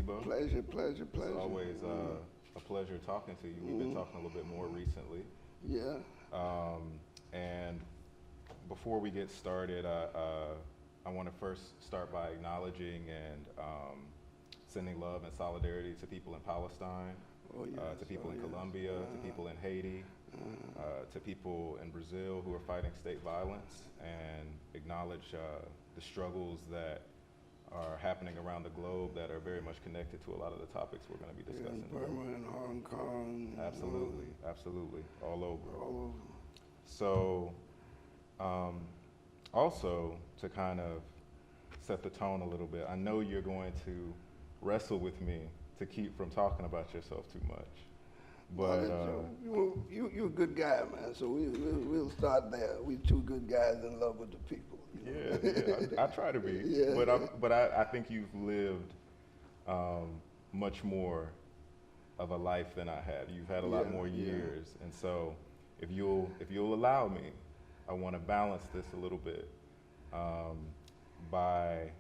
Modibo. Pleasure. It's always a pleasure talking to you. We've been talking a little bit more recently. Yeah. And before we get started, I want to first start by acknowledging and sending love and solidarity to people in Palestine, to people in Colombia, to people in Haiti, to people in Brazil who are fighting state violence, and acknowledge the struggles that are happening around the globe that are very much connected to a lot of the topics we're going to be discussing. In Burma and Hong Kong. Absolutely, all over. All over. So, also to kind of set the tone a little bit, I know you're going to wrestle with me to keep from talking about yourself too much. But you're a good guy, man. So we'll start there. We two good guys in love with the people. You know? Yeah, I try to be. But I think you've lived much more of a life than I have. You've had a lot more years, and so if you'll allow me, I want to balance this a little bit by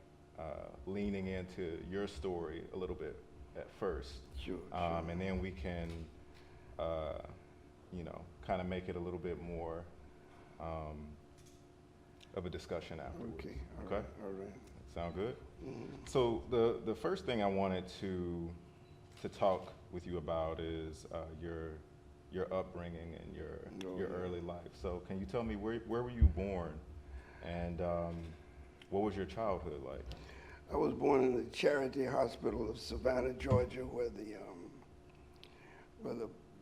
leaning into your story a little bit at first. Sure. And then we can, kind of make it a little bit more of a discussion afterwards. Okay. All right. Sound good? Mm-hmm. So the first thing I wanted to talk with you about is your upbringing and your early life. So can you tell me where were you born, and what was your childhood like? I was born in the Charity Hospital of Savannah, Georgia, where the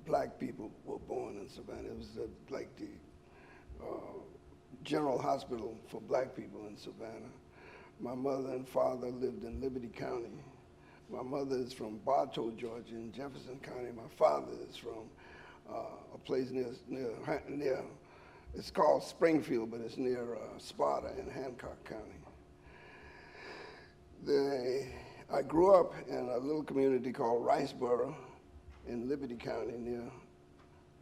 black people were born in Savannah. It was like the general hospital for black people in Savannah. My mother and father lived in Liberty County. My mother is from Bartow, Georgia, in Jefferson County. My father is from a place near, it's called Springfield, but it's near Sparta in Hancock County. I grew up in a little community called Riceboro in Liberty County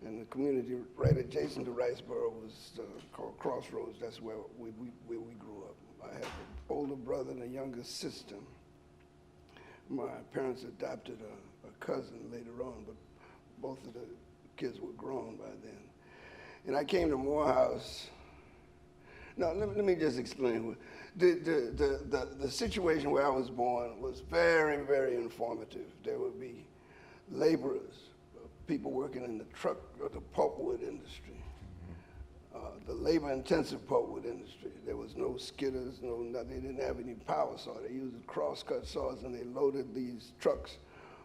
and the community right adjacent to Riceboro was called Crossroads. That's where we grew up. I had an older brother and a younger sister. My parents adopted a cousin later on, but both of the kids were grown by then. And I came to Morehouse. Now, let me just explain. The situation where I was born was very, very informative. There would be laborers, people working in the truck or the pulpwood industry, the labor-intensive pulpwood industry. There was no skidders, they didn't have any power saw. They used cross-cut saws, and they loaded these trucks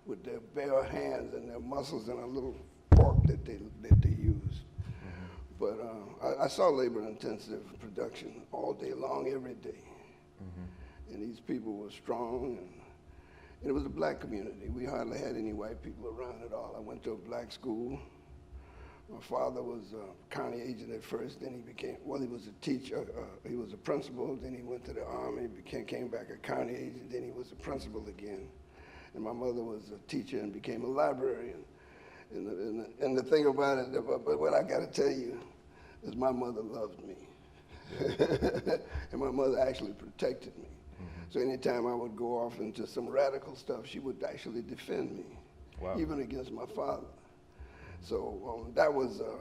with their bare hands and their muscles and a little fork that they used. But I saw labor-intensive production all day long, every day. And these people were strong, and it was a black community. We hardly had any white people around at all. I went to a black school. My father was a county agent at first, then he was a teacher, he was a principal, then he went to the Army, came back a county agent, then he was a principal again. And my mother was a teacher and became a librarian. And the thing about it, but what I got to tell you is my mother loved me. And my mother actually protected me. So anytime I would go off into some radical stuff, she would actually defend me, even against my father. So that was a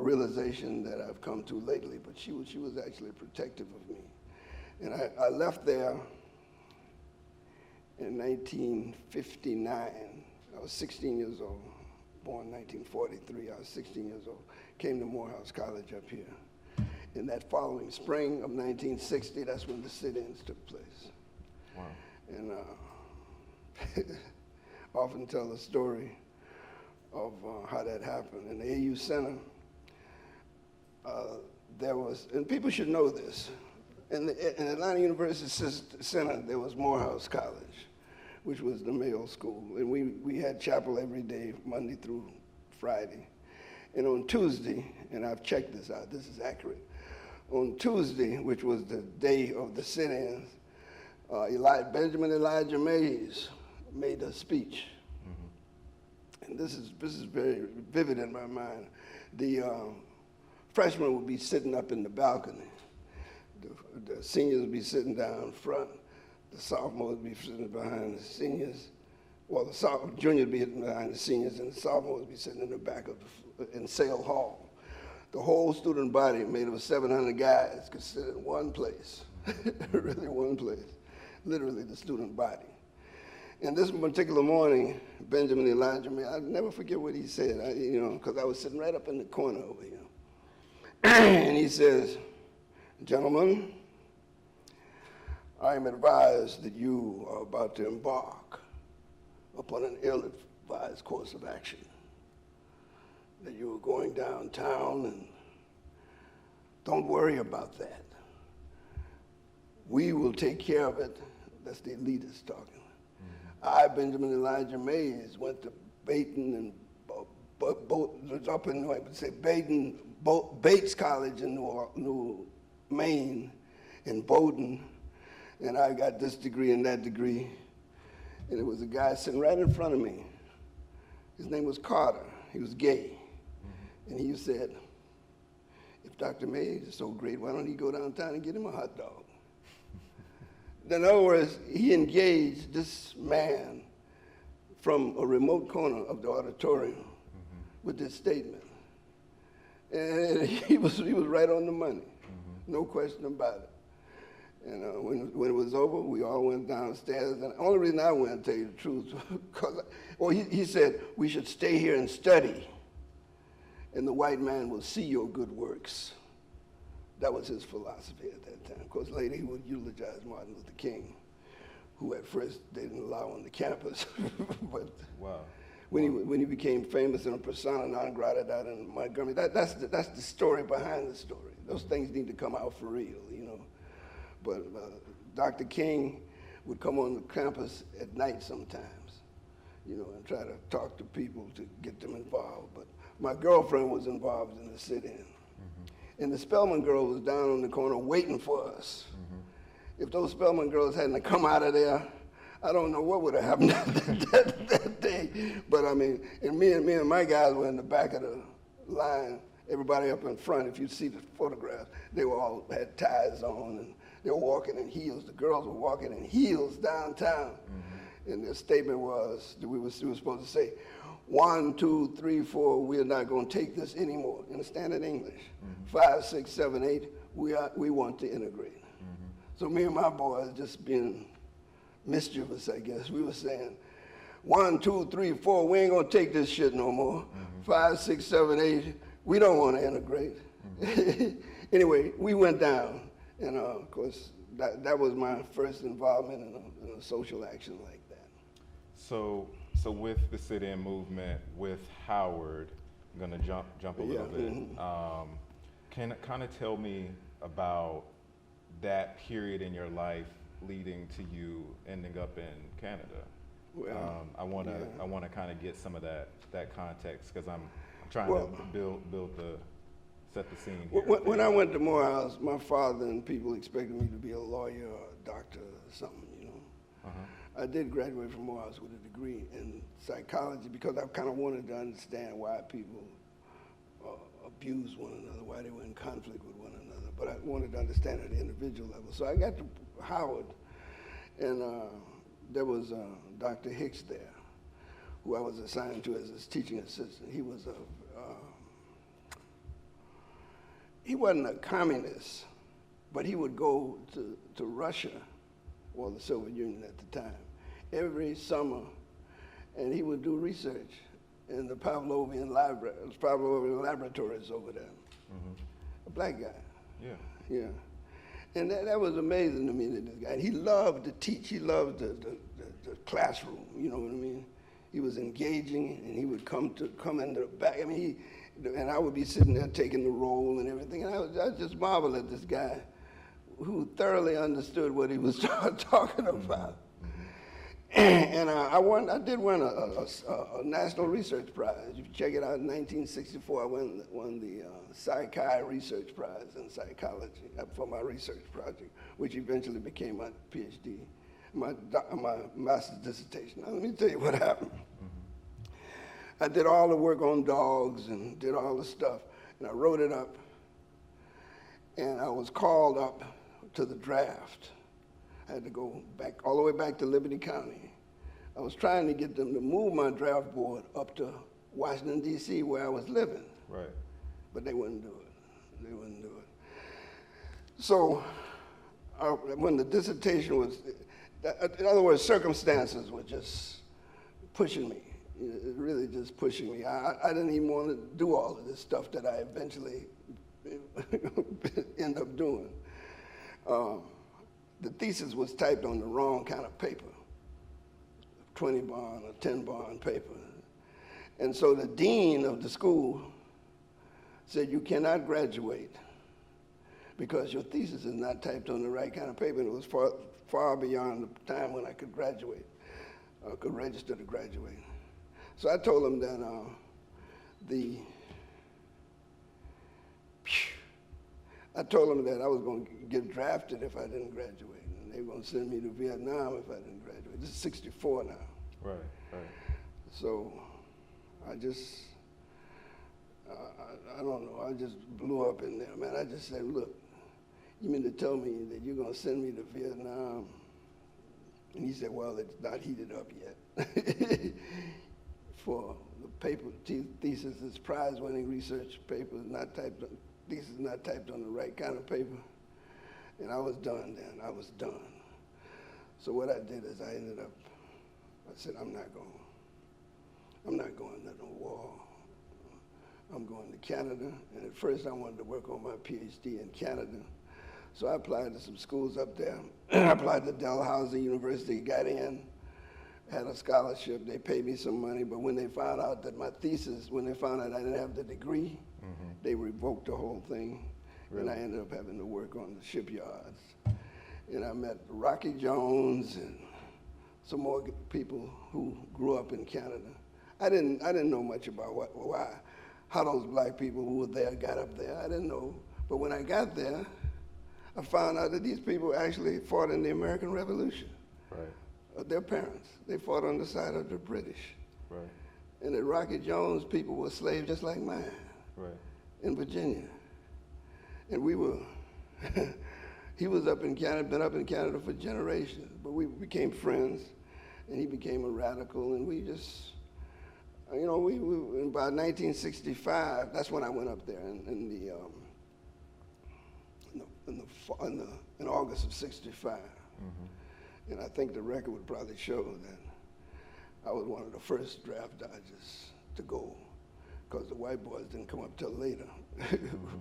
realization that I've come to lately, but she was actually protective of me. And I left there in 1959. I was 16 years old, born in 1943. I was 16 years old. Came to Morehouse College up here. In that following spring of 1960, that's when the sit-ins took place. Wow. And often tell the story of how that happened. In the AU Center, there was, and people should know this, in Atlanta University Center, there was Morehouse College, which was the male school. And we had chapel every day, Monday through Friday. And on Tuesday, and I've checked this out, this is accurate. On Tuesday, which was the day of the sit-ins, Benjamin Elijah Mays made a speech. And this is very vivid in my mind. The freshmen would be sitting up in the balcony. The seniors would be sitting down front. the sophomores be sitting behind the seniors. Well, the juniors be sitting behind the seniors, and the sophomores be sitting in the back of in Sale Hall. The whole student body, made of 700 guys, could sit in one place, really one place, literally the student body. And this particular morning, Benjamin Elijah, I'll never forget what he said, because I was sitting right up in the corner over here. And he says, "Gentlemen, I am advised that you are about to embark upon an ill-advised course of action, that you are going downtown, and don't worry about that. We will take care of it." That's the elitists talking. I, Benjamin Elijah Mays, went to Baton and Bates College in New Maine, in Bowdoin, and I got this degree and that degree. And there was a guy sitting right in front of me. His name was Carter. He was gay. And he said, "If Dr. Mays is so great, why don't he go downtown and get him a hot dog?" In other words, he engaged this man from a remote corner of the auditorium with this statement. And he was right on the money, no question about it. And when it was over, we all went downstairs. And the only reason I went, to tell you the truth, because he said, "We should stay here and study, and the white man will see your good works." That was his philosophy at that time. Of course, later he would eulogize Martin Luther King, who at first they didn't allow on the campus. But wow. When he became famous in a persona non grata down in Montgomery, that's the story behind the story. Those things need to come out for real, But Dr. King would come on the campus at night sometimes, and try to talk to people to get them involved. But my girlfriend was involved in the sit-in. And the Spelman girl was down on the corner waiting for us. If those Spelman girls hadn't come out of there, I don't know what would have happened that day. But I mean, and me and my guys were in the back of the line, everybody up in front. If you see the photographs, they all had ties on, and they were walking in heels. The girls were walking in heels downtown. And the statement was, we were supposed to say, 1, 2, 3, 4, we are not going to take this anymore, in standard English. 5, 6, 7, 8, we want to integrate. So me and my boys, just being mischievous, I guess, we were saying, 1, 2, 3, 4, we ain't going to take this shit no more. 5, 6, 7, 8, we don't want to integrate. Anyway, we went down, and of course, that was my first involvement in a social action like that. So with the sit-in movement, with Howard, I'm going to jump a little bit. Can kind of tell me about that period in your life leading to you ending up in Canada? Well, I want to kind of get some of that context, because I'm trying to set the scene here. When I went to Morehouse, my father and people expected me to be a lawyer or a doctor or something, I did graduate from Morehouse with a degree in psychology because I kind of wanted to understand why people abuse one another, why they were in conflict with one another. But I wanted to understand at the individual level. So I got to Howard, and there was Dr. Hicks there, who I was assigned to as his teaching assistant. He was he wasn't a communist, but he would go to Russia, or the Soviet Union at the time, every summer, and he would do research in the Pavlovian laboratories over there. A black guy. Yeah. And that was amazing to me, that this guy. He loved to teach. He loved the classroom. You know what I mean? He was engaging, and he would come into the back. I mean, and I would be sitting there taking the roll and everything. And I just marveled at this guy who thoroughly understood what he was talking about. And I did win a National Research Prize. If you check it out, in 1964, I won the Psychi Research Prize in psychology for my research project, which eventually became my PhD, my master's dissertation. Now, let me tell you what happened. I did all the work on dogs and did all the stuff, and I wrote it up, and I was called up to the draft. I had to go back, all the way back to Liberty County. I was trying to get them to move my draft board up to Washington, D.C., where I was living. Right. But they wouldn't do it. They wouldn't do it. So when the dissertation was, in other words, circumstances were just pushing me, really just pushing me. I didn't even want to do all of this stuff that I eventually end up doing. The thesis was typed on the wrong kind of paper, 20 bond or 10 bond paper. And so the dean of the school said, you cannot graduate because your thesis is not typed on the right kind of paper. And it was far beyond the time when I could graduate, could register to graduate. So I told him that I told them that I was going to get drafted if I didn't graduate, and they were going to send me to Vietnam if I didn't graduate. This is 64 now. Right, right. So I just, I don't know, I just blew up in there, man. I just said, look, you mean to tell me that you're going to send me to Vietnam? And he said, well, it's not heated up yet. For the paper, thesis is prize-winning research paper, not typed on, thesis not typed on the right kind of paper. And I was done then, I was done. So what I did is I ended up, I said, I'm not going to no war. I'm going to Canada. And at first I wanted to work on my PhD in Canada. So I applied to some schools up there. I applied to Dalhousie University, got in, had a scholarship. They paid me some money, but when they found out that my thesis, when they found out I didn't have the degree, they revoked the whole thing. Really? And I ended up having to work on the shipyards. And I met Rocky Jones and some more people who grew up in Canada. I didn't know much about how those black people who were there got up there. I didn't know. But when I got there, I found out that these people actually fought in the American Revolution. Right. Their parents, they fought on the side of the British. Right. And that Rocky Jones people were slaves just like mine. Right. In Virginia. And we were, he was up in Canada, been up in Canada for generations, but we became friends, and he became a radical, and we just, you know, by 1965, that's when I went up there in August of 65. Mm-hmm. And I think the record would probably show that I was one of the first draft dodgers to go, because the white boys didn't come up till later, mm-hmm.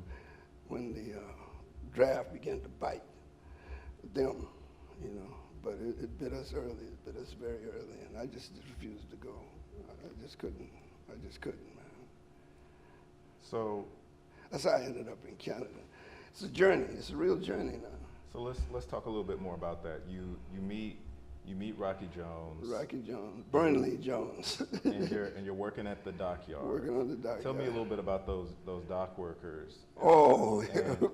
when the draft began to bite them, you know. But it bit us early, it bit us very early, and I just refused to go. I just couldn't, man. So that's how I ended up in Canada. It's a journey, it's a real journey now. So let's talk a little bit more about that. You meet Rocky Jones. Rocky Jones, Burnley Jones. and you're working at the dockyard. Working on the dockyard. Tell me a little bit about those dock workers. Oh.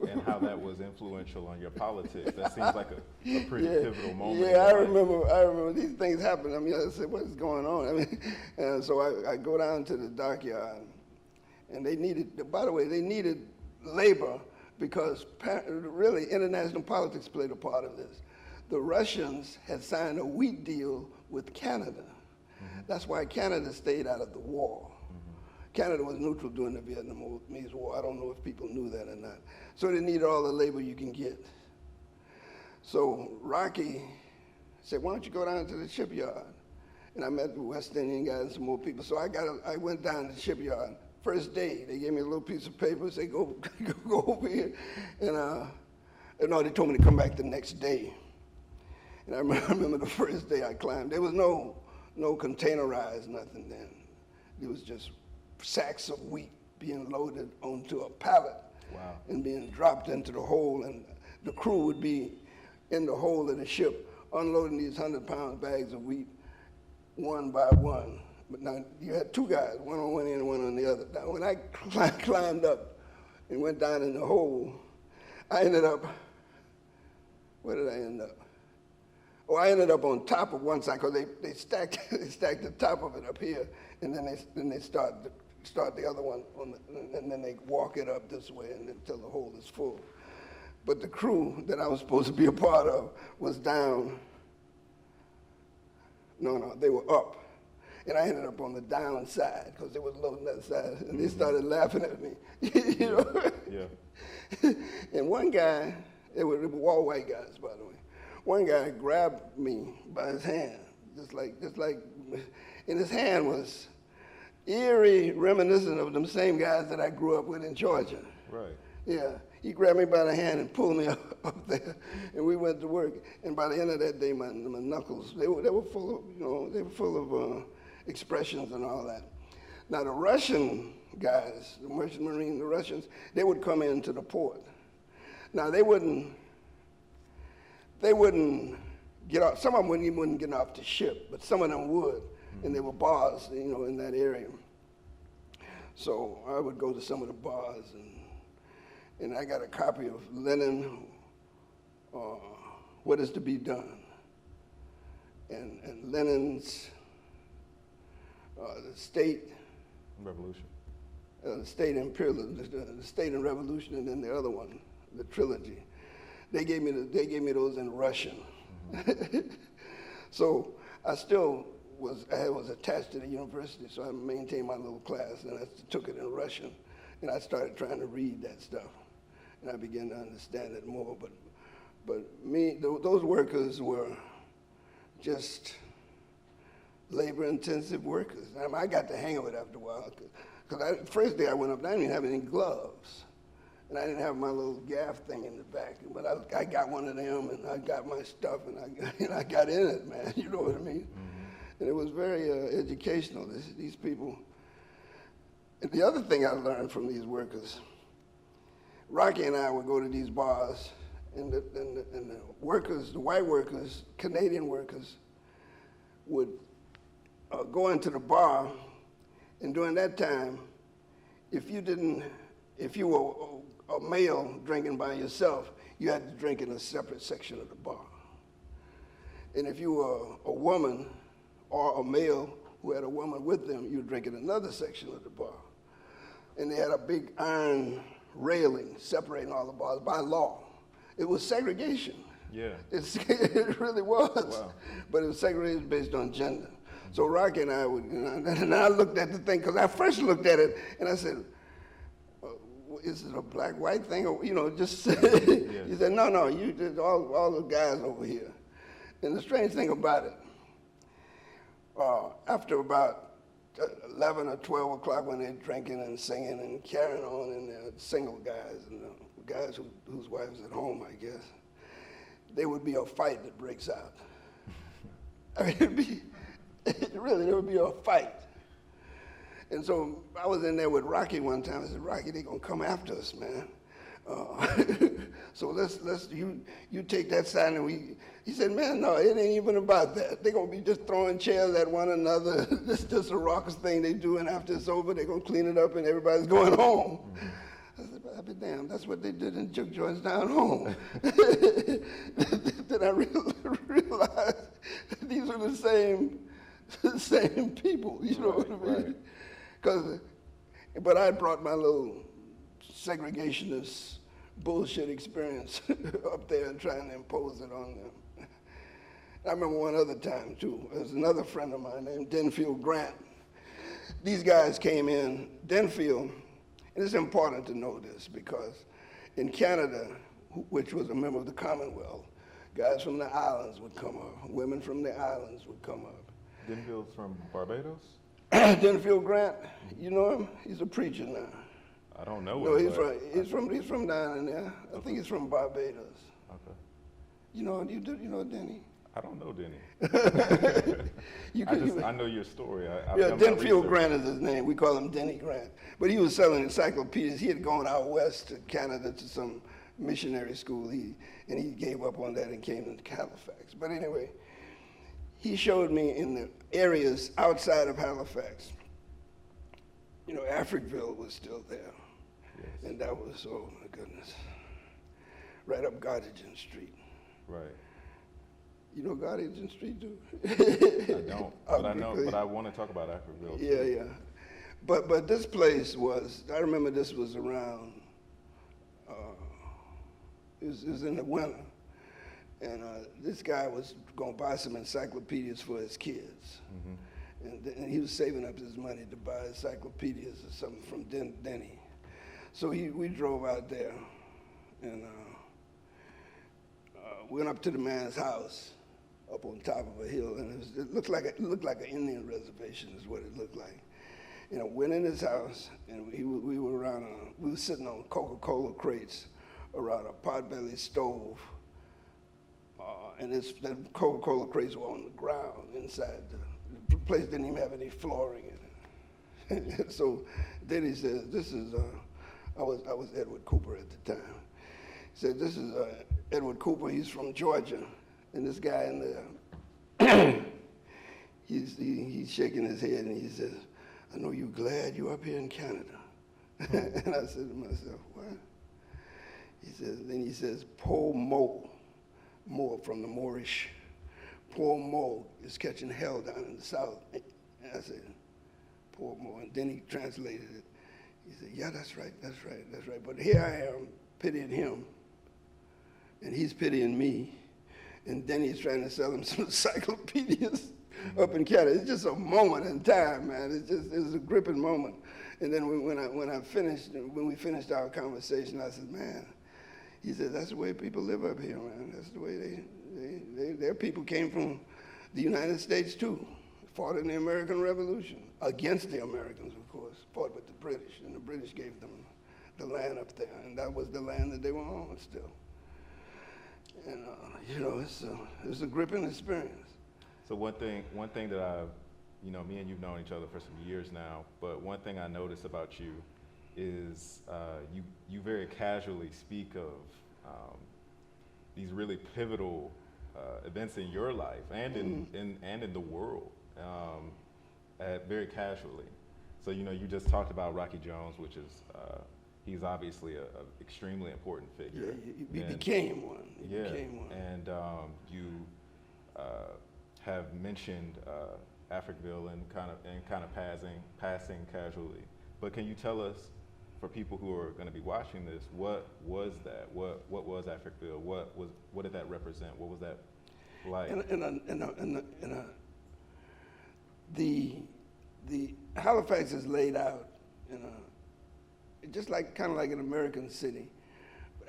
And how that was influential on your politics. That seems like a pretty pivotal moment. Yeah, I remember these things happen. I mean, I said, what's going on? I mean, and so I go down to the dockyard, and they needed, by the way, they needed labor because really international politics played a part of this. The Russians had signed a wheat deal with Canada. Mm-hmm. That's why Canada stayed out of the war. Mm-hmm. Canada was neutral during the Vietnamese War. I don't know if people knew that or not. So they needed all the labor you can get. So Rocky said, why don't you go down to the shipyard? And I met the West Indian guys and some more people. So I went down to the shipyard. First day, they gave me a little piece of paper, said, go over here. And no, they told me to come back the next day. And I remember the first day I climbed. There was no containerized nothing then. It was just sacks of wheat being loaded onto a pallet. Wow. And being dropped into the hole. And the crew would be in the hold of the ship unloading these 100-pound bags of wheat one by one. But now you had two guys, one on one end and one on the other. Now when I climbed up and went down in the hole, I ended up, where did I end up? Oh, I ended up on top of one side because they stacked the top of it up here, and then they start the other one and then they walk it up this way and until the hole is full. but the crew that I was supposed to be a part of was down. No, they were up. And I ended up on the down side because they were loading that side. And they started laughing at me, you know? Yeah. And one guy, they were all white guys, by the way. One guy grabbed me by his hand, just like, and his hand was eerie, reminiscent of them same guys that I grew up with in Georgia. Right. Yeah, he grabbed me by the hand and pulled me up there, and we went to work. And by the end of that day, my knuckles, they were full of, you know, they were full of expressions and all that. Now the Russian guys, the merchant marine, the Russians, they would come into the port. Now they wouldn't get off. Some of them wouldn't get off the ship, but some of them would, and there were bars, you know, in that area. So I would go to some of the bars, and I got a copy of Lenin, What Is to Be Done, and Lenin's the state Revolution. The state imperialism, the state and revolution, and then the other one, the trilogy. They gave me those in Russian. So I was attached to the university, so I maintained my little class, and I took it in Russian, and I started trying to read that stuff, and I began to understand it more. But those workers were just labor-intensive workers. I got the hang of it after a while, because first day I went up, I didn't even have any gloves. And I didn't have my little gaff thing in the back, but I got one of them, and I got my stuff, and I got in it, man. You know what I mean? Mm-hmm. And it was very educational. These people. And the other thing I learned from these workers, Rocky and I would go to these bars, and the workers, the white workers, Canadian workers, would go into the bar, and during that time, if you were a male drinking by yourself, you had to drink in a separate section of the bar. And if you were a woman or a male who had a woman with them, you would drink in another section of the bar. And they had a big iron railing separating all the bars by law. It was segregation. Yeah. It really was. Wow. But it was segregation based on gender. So Rocky and I would, and I looked at the thing, because I first looked at it and I said, is it a black-white thing, or, you know, just, yeah. He said, no, you did all the guys over here. And the strange thing about it, after about 11 or 12 o'clock when they're drinking and singing and carrying on, and they're single guys, and guys whose wives at home, I guess, there would be a fight that breaks out. I mean, there would be a fight. And so I was in there with Rocky one time. I said, Rocky, they're gonna come after us, man. So you take that side, and he said, man, no, it ain't even about that. They're gonna be just throwing chairs at one another. This is just a raucous thing they do, and after it's over, they're gonna clean it up and everybody's going home. Mm-hmm. I said, I'll be damned, that's what they did in juke joints down home. Then I realized these are the same people, you know what I mean? Right. But I brought my little segregationist bullshit experience up there and trying to impose it on them. I remember one other time too. There was another friend of mine named Denfield Grant. These guys came in, Denfield, and it's important to know this because in Canada, which was a member of the Commonwealth, guys from the islands would come up, women from the islands would come up. Denfield's from Barbados? Denfield Grant, you know him? He's a preacher now. I don't know. No, he's from down in there. I think he's from Barbados. Okay. You know Denny? I don't know Denny. I know your story. Denfield Grant is his name. We call him Denny Grant. But he was selling encyclopedias. He had gone out west to Canada to some missionary school, and he gave up on that and came to Halifax. But anyway, he showed me in the areas outside of Halifax. You know, Africville was still there. Yes. And that was, oh my goodness, right up Gottingen Street. Right. You know Gottingen Street, too? I don't, but I want to talk about Africville. Yeah. But this place was, I remember this was around, It was in the winter. And this guy was going to buy some encyclopedias for his kids. And he was saving up his money to buy encyclopedias or something from Denny. So we drove out there and went up to the man's house up on top of a hill. And it looked like an Indian reservation is what it looked like. And I went in his house, and we were sitting on Coca-Cola crates around a potbelly stove. And the Coca-Cola crates were on the ground inside. The place didn't even have any flooring in it. So then he says, I was Edward Cooper at the time. He said, this is Edward Cooper, he's from Georgia. And this guy in there, he's shaking his head and he says, I know you're glad you're up here in Canada. And I said to myself, what? Then he says, poor Mo from the Moorish. Poor Mo is catching hell down in the South. And I said, poor Mo. And then he translated it. He said, yeah, that's right. But here I am pitying him, and he's pitying me. And then he's trying to sell him some encyclopedias up in Canada. It's just a moment in time, man. It was a gripping moment. And then when we finished our conversation, I said, man, he said, that's the way people live up here, man. That's the way their people came from the United States too. Fought in the American Revolution, against the Americans, of course. Fought with the British, and the British gave them the land up there, and that was the land that they were on still. And it was a gripping experience. So one thing that me and you've known each other for some years now, but one thing I notice about you is you very casually speak of these really pivotal events in your life and in the world, very casually. So you just talked about Rocky Jones, which is he's obviously a extremely important figure. Yeah, he became one. And you have mentioned Africville and kind of passing casually. But can you tell us, for people who are going to be watching this, what was that? What was Africville? What did that represent? What was that like? The Halifax is laid out in just kind of like an American city.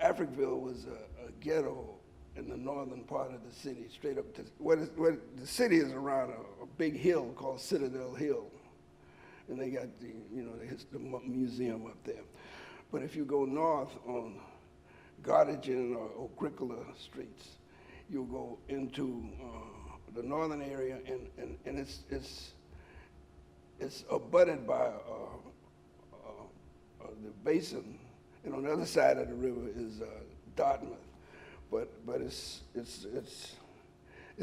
Africville was a ghetto in the northern part of the city, straight up to where the city is around a big hill called Citadel Hill. And they got the museum up there. But if you go north on Gardigan or Agricola streets, you'll go into the northern area, and it's abutted by the basin, and on the other side of the river is Dartmouth. But it's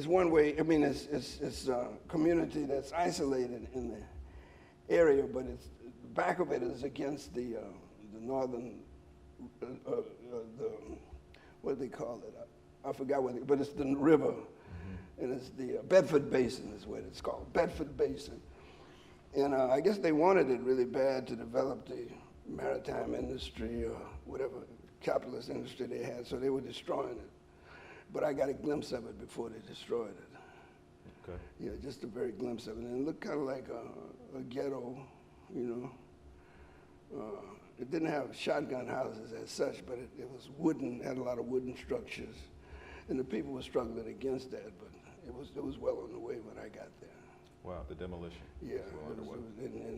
one way. I mean, it's a community that's isolated in the area, but the back of it is against the northern, what do they call it? I forgot what but it's the river, and it's the Bedford Basin is what it's called, Bedford Basin. And I guess they wanted it really bad to develop the maritime industry or whatever capitalist industry they had, so they were destroying it. But I got a glimpse of it before they destroyed it. Okay. Yeah, just a very glimpse of it. And it looked kind of like a ghetto, It didn't have shotgun houses as such, but it was wooden, had a lot of wooden structures. And the people were struggling against that, but it was well on the way when I got there. Wow, the demolition. Yeah, and it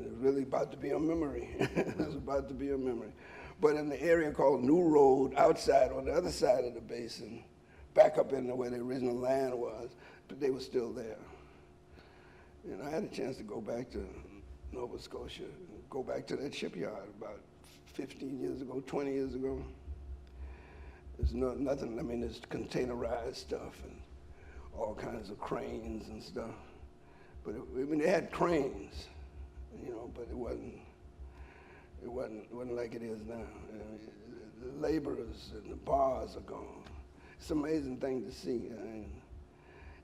was really about to be a memory. It was about to be a memory. But in the area called New Road, outside on the other side of the basin, back up in where the original land was, but they were still there. And I had a chance to go back to Nova Scotia, go back to that shipyard about 15 years ago, 20 years ago. There's nothing, I mean, there's containerized stuff and all kinds of cranes and stuff. But they had cranes, but it wasn't like it is now. The laborers and the bars are gone. It's an amazing thing to see.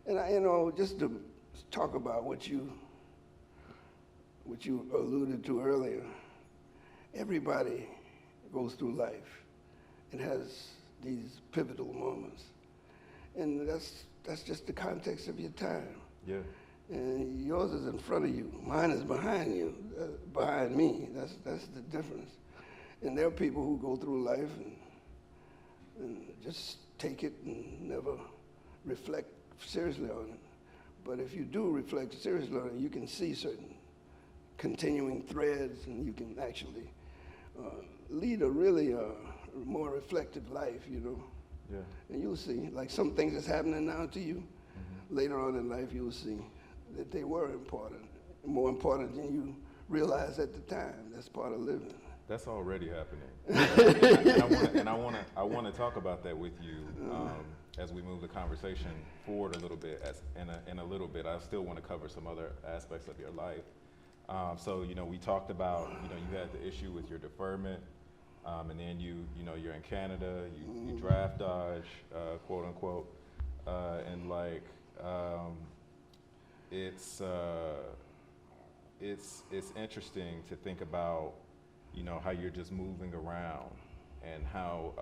And just to talk about what you alluded to earlier, everybody goes through life and has these pivotal moments. And that's just the context of your time. Yeah. And yours is in front of you. Mine is behind you, behind me. That's the difference. And there are people who go through life and just take it and never reflect seriously on it. But if you do reflect seriously on it, you can see certain continuing threads, and you can actually lead a really more reflective life, you know. Yeah. And you'll see, like some things that's happening now to you, later on in life you'll see that they were important, more important than you realized at the time. That's part of living. That's already happening. and I want to talk about that with you as we move the conversation forward a little bit. In a little bit, I still want to cover some other aspects of your life. So, you know, we talked about, you know, you had the issue with your deferment, and then you're in Canada, you draft dodge, quote unquote, and like, it's interesting to think about, you know, how you're just moving around and how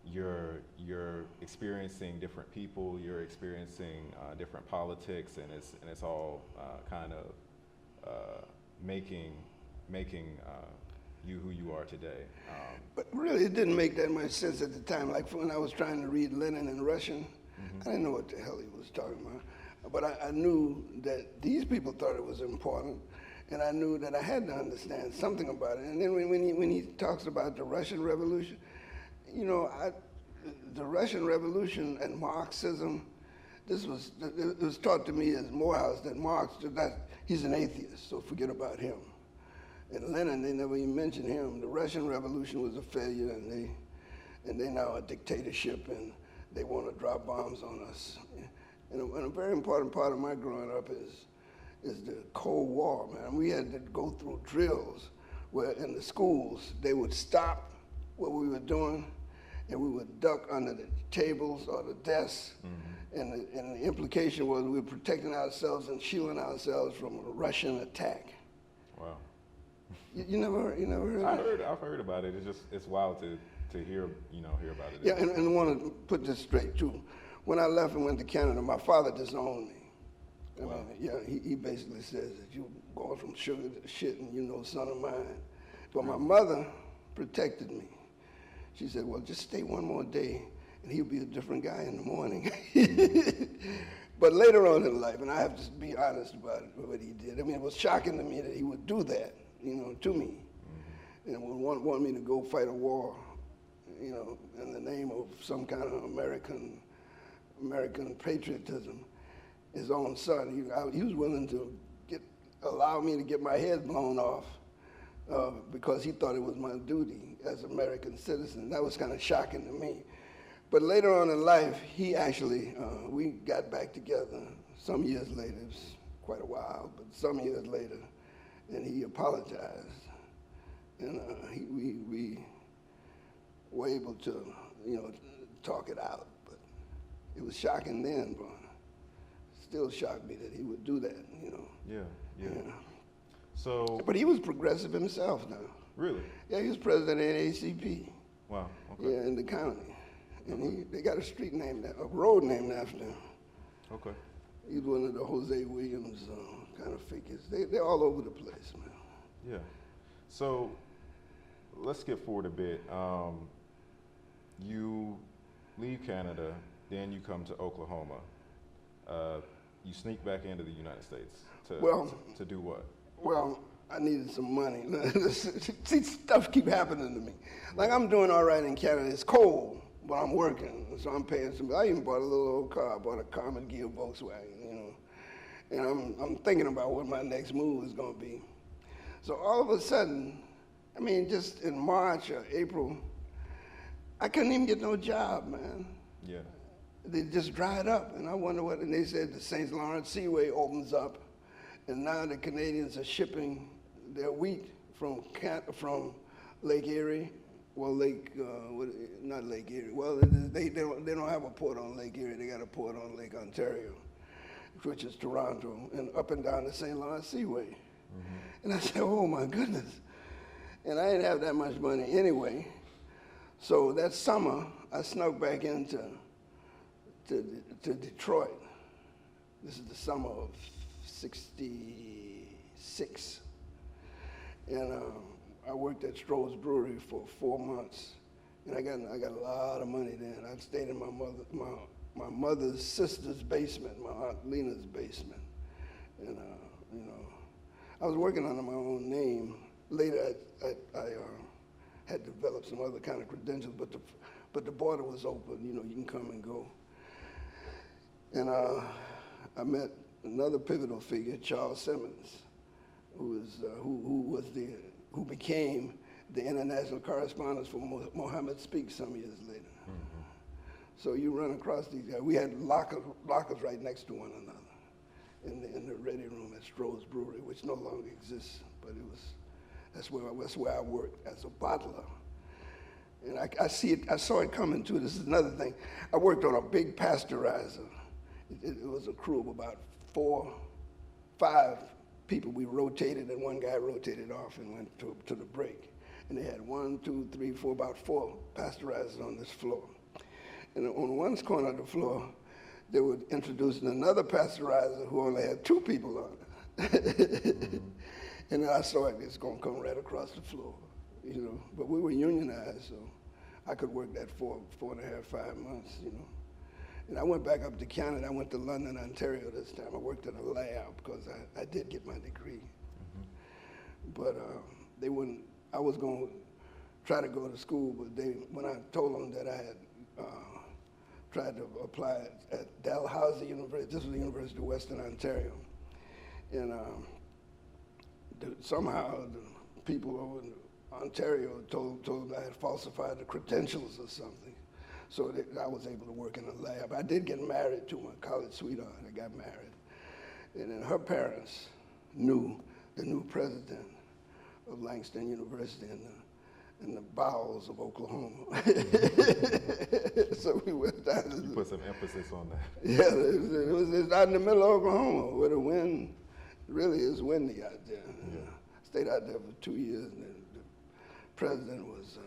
you're experiencing different people, you're experiencing different politics, and it's all kind of making you who you are today. But really, it didn't make that much sense at the time. Like when I was trying to read Lenin in Russian, I didn't know what the hell he was talking about. But I knew that these people thought it was important, and I knew that I had to understand something about it. And then when he talks about the Russian Revolution, you know, the Russian Revolution and Marxism, it was taught to me as Morehouse that Marx, he's an atheist, so forget about him. And Lenin, they never even mentioned him. The Russian Revolution was a failure, and they now a dictatorship, and they want to drop bombs on us. And a very important part of my growing up is the Cold War, man. We had to go through drills where in the schools they would stop what we were doing, and we would duck under the tables or the desks. And the implication was we were protecting ourselves and shielding ourselves from a Russian attack. Wow. You never heard of it? I've heard about it. It's wild to hear about it. Yeah, and I want to put this straight too. When I left and went to Canada, my father disowned me. I mean, yeah, he basically says that you're going from sugar to shit and you know, son of mine. But my mother protected me. She said, well, just stay one more day and he'll be a different guy in the morning. But later on in life, and I have to be honest about it, what he did, I mean, it was shocking to me that he would do that, you know, to me. And would want me to go fight a war, you know, in the name of some kind of American patriotism. His own son, he was willing to allow me to get my head blown off because he thought it was my duty as an American citizen. That was kind of shocking to me. But later on in life, he actually, we got back together some years later. It was quite a while, but some years later, and he apologized. And we were able to, you know, talk it out. But it was shocking then, but still shocked me that he would do that, you know. Yeah. So. But he was progressive himself now. Really? Yeah, he was president of NAACP. Wow. Okay. Yeah, in the county. And they got a road named after him. Okay. He's one of the Jose Williams kind of figures. They're all over the place, man. Yeah. So let's skip forward a bit. You leave Canada, then you come to Oklahoma. You sneak back into the United States to do what? Well, I needed some money. See, stuff keep happening to me. Like I'm doing all right in Canada. It's cold, but I'm working, so I'm paying some. I even bought a little old car. I bought a Common Gear Volkswagen, you know. And I'm thinking about what my next move is going to be. So all of a sudden, I mean, just in March or April, I couldn't even get no job, man. Yeah. They just dried up, and I wonder what. And they said the St. Lawrence Seaway opens up, and now the Canadians are shipping their wheat from Lake Erie. Well, not Lake Erie. Well, they don't have a port on Lake Erie. They got a port on Lake Ontario, which is Toronto, and up and down the St. Lawrence Seaway. And I said, oh my goodness. And I didn't have that much money anyway. So that summer, I snuck back into to Detroit. This is the summer of '66. And I worked at Stroh's Brewery for 4 months. And I got a lot of money then. I stayed in my mother's sister's basement, my Aunt Lena's basement. And, I was working under my own name. Later, I had developed some other kind of credentials, but the border was open. You can come and go. And I met another pivotal figure, Charles Simmons, who became the international correspondent for Mohammed Speaks some years later. Mm-hmm. So you run across these guys. We had lockers right next to one another in the ready room at Stroh's Brewery, which no longer exists, but that's where I worked as a bottler. And I saw it coming too. This is another thing. I worked on a big pasteurizer. It was a crew of about 4, 5 people. We rotated, and one guy rotated off and went to the break. And they had 1, 2, 3, 4, about 4 pasteurizers on this floor. And on one corner of the floor, they were introducing another pasteurizer who only had 2 people on it. Mm-hmm. And then I saw it's going to come right across the floor, But we were unionized, so I could work that 4.5, 5 months, And I went back up to Canada. I went to London, Ontario this time. I worked in a lab because I did get my degree. Mm-hmm. But they wouldn't. I was going to try to go to school, but when I told them that I had tried to apply at Dalhousie University, this was the University of Western Ontario, and somehow the people over in Ontario told them I had falsified the credentials or something. So I was able to work in a lab. I did get married to my college sweetheart. I got married. And then her parents knew the new president of Langston University in the bowels of Oklahoma. So we went down. You put some emphasis on that. Yeah, it's out in the middle of Oklahoma where the wind really is windy out there. Yeah. Stayed out there for 2 years, and then the president was,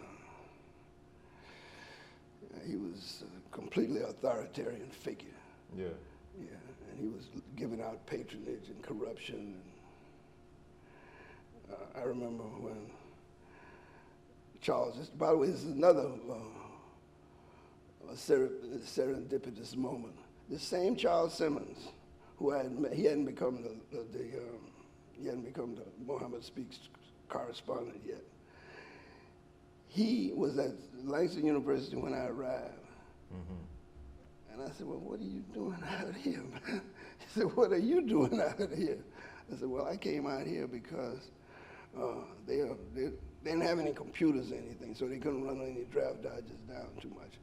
he was a completely authoritarian figure. Yeah. Yeah, and he was giving out patronage and corruption. And, I remember when Charles, by the way, this is another serendipitous moment. The same Charles Simmons, who I had met, he hadn't become the Mohammed Speaks correspondent yet. He was at Langston University when I arrived. Mm-hmm. And I said, well, what are you doing out here, man? He said, what are you doing out here? I said, well, I came out here because they didn't have any computers or anything, so they couldn't run any draft dodges down too much.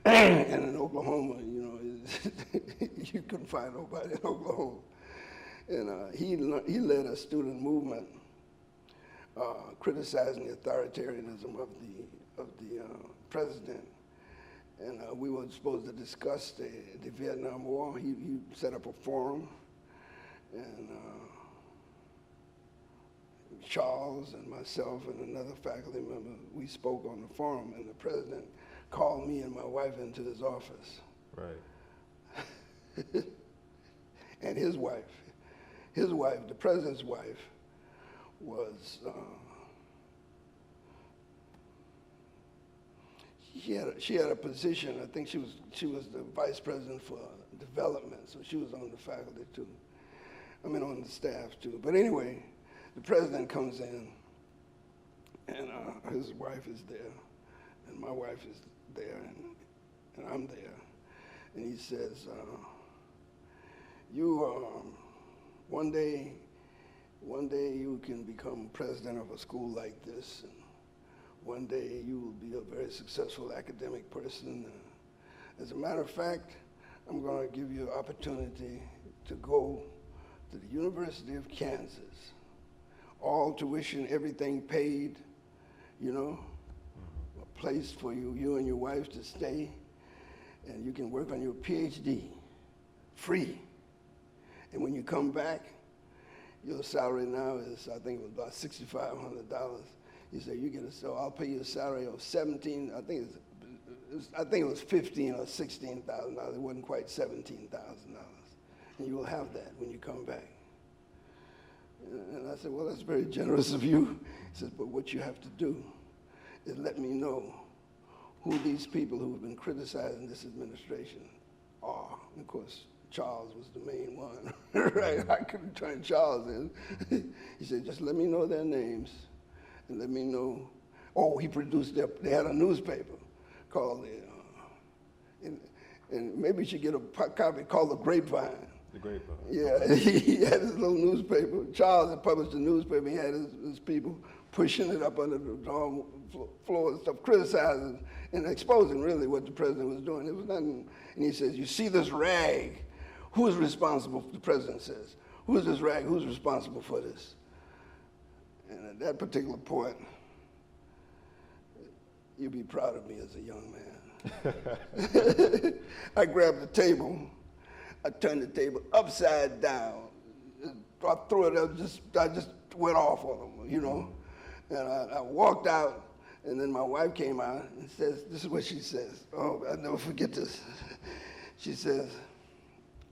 And in Oklahoma, you couldn't find nobody in Oklahoma. And he led a student movement criticizing the authoritarianism of the president. And we were supposed to discuss the Vietnam War. He set up a forum, and Charles and myself and another faculty member, we spoke on the forum, and the president called me and my wife into his office. Right. And his wife, the president's wife, was, she had a position. I think she was the vice president for development, so she was on the faculty too. On the staff too. But anyway, the president comes in, and his wife is there, and my wife is there, and I'm there. And he says, one day you can become president of a school like this, and one day you will be a very successful academic person. As a matter of fact, I'm going to give you an opportunity to go to the University of Kansas. All tuition, everything paid, a place for you and your wife to stay, and you can work on your PhD free. And when you come back, your salary now is, I think it was about $6,500. He said, so I'll pay you a salary of 17, I think it was 15 or $16,000. It wasn't quite $17,000. And you will have that when you come back. And I said, well, that's very generous of you. He says, but what you have to do is let me know who these people who have been criticizing this administration are. And of course, Charles was the main one, right? I couldn't turn Charles in. He said, just let me know their names and let me know. Oh, he produced they had a newspaper called and maybe you should get a copy called The Grapevine. The Grapevine. Yeah, he had his little newspaper. Charles had published a newspaper. He had his people pushing it up under the dorm floor and stuff, criticizing and exposing really what the president was doing. It was nothing. And he says, you see this rag? Who is responsible? The president says, who is this rag? Who's responsible for this? And at that particular point, you'd be proud of me as a young man. I grabbed the table. I turned the table upside down. I threw it up, I just went off on them, you know. And I walked out, and then my wife came out and says, this is what she says. Oh, I'll never forget this. She says,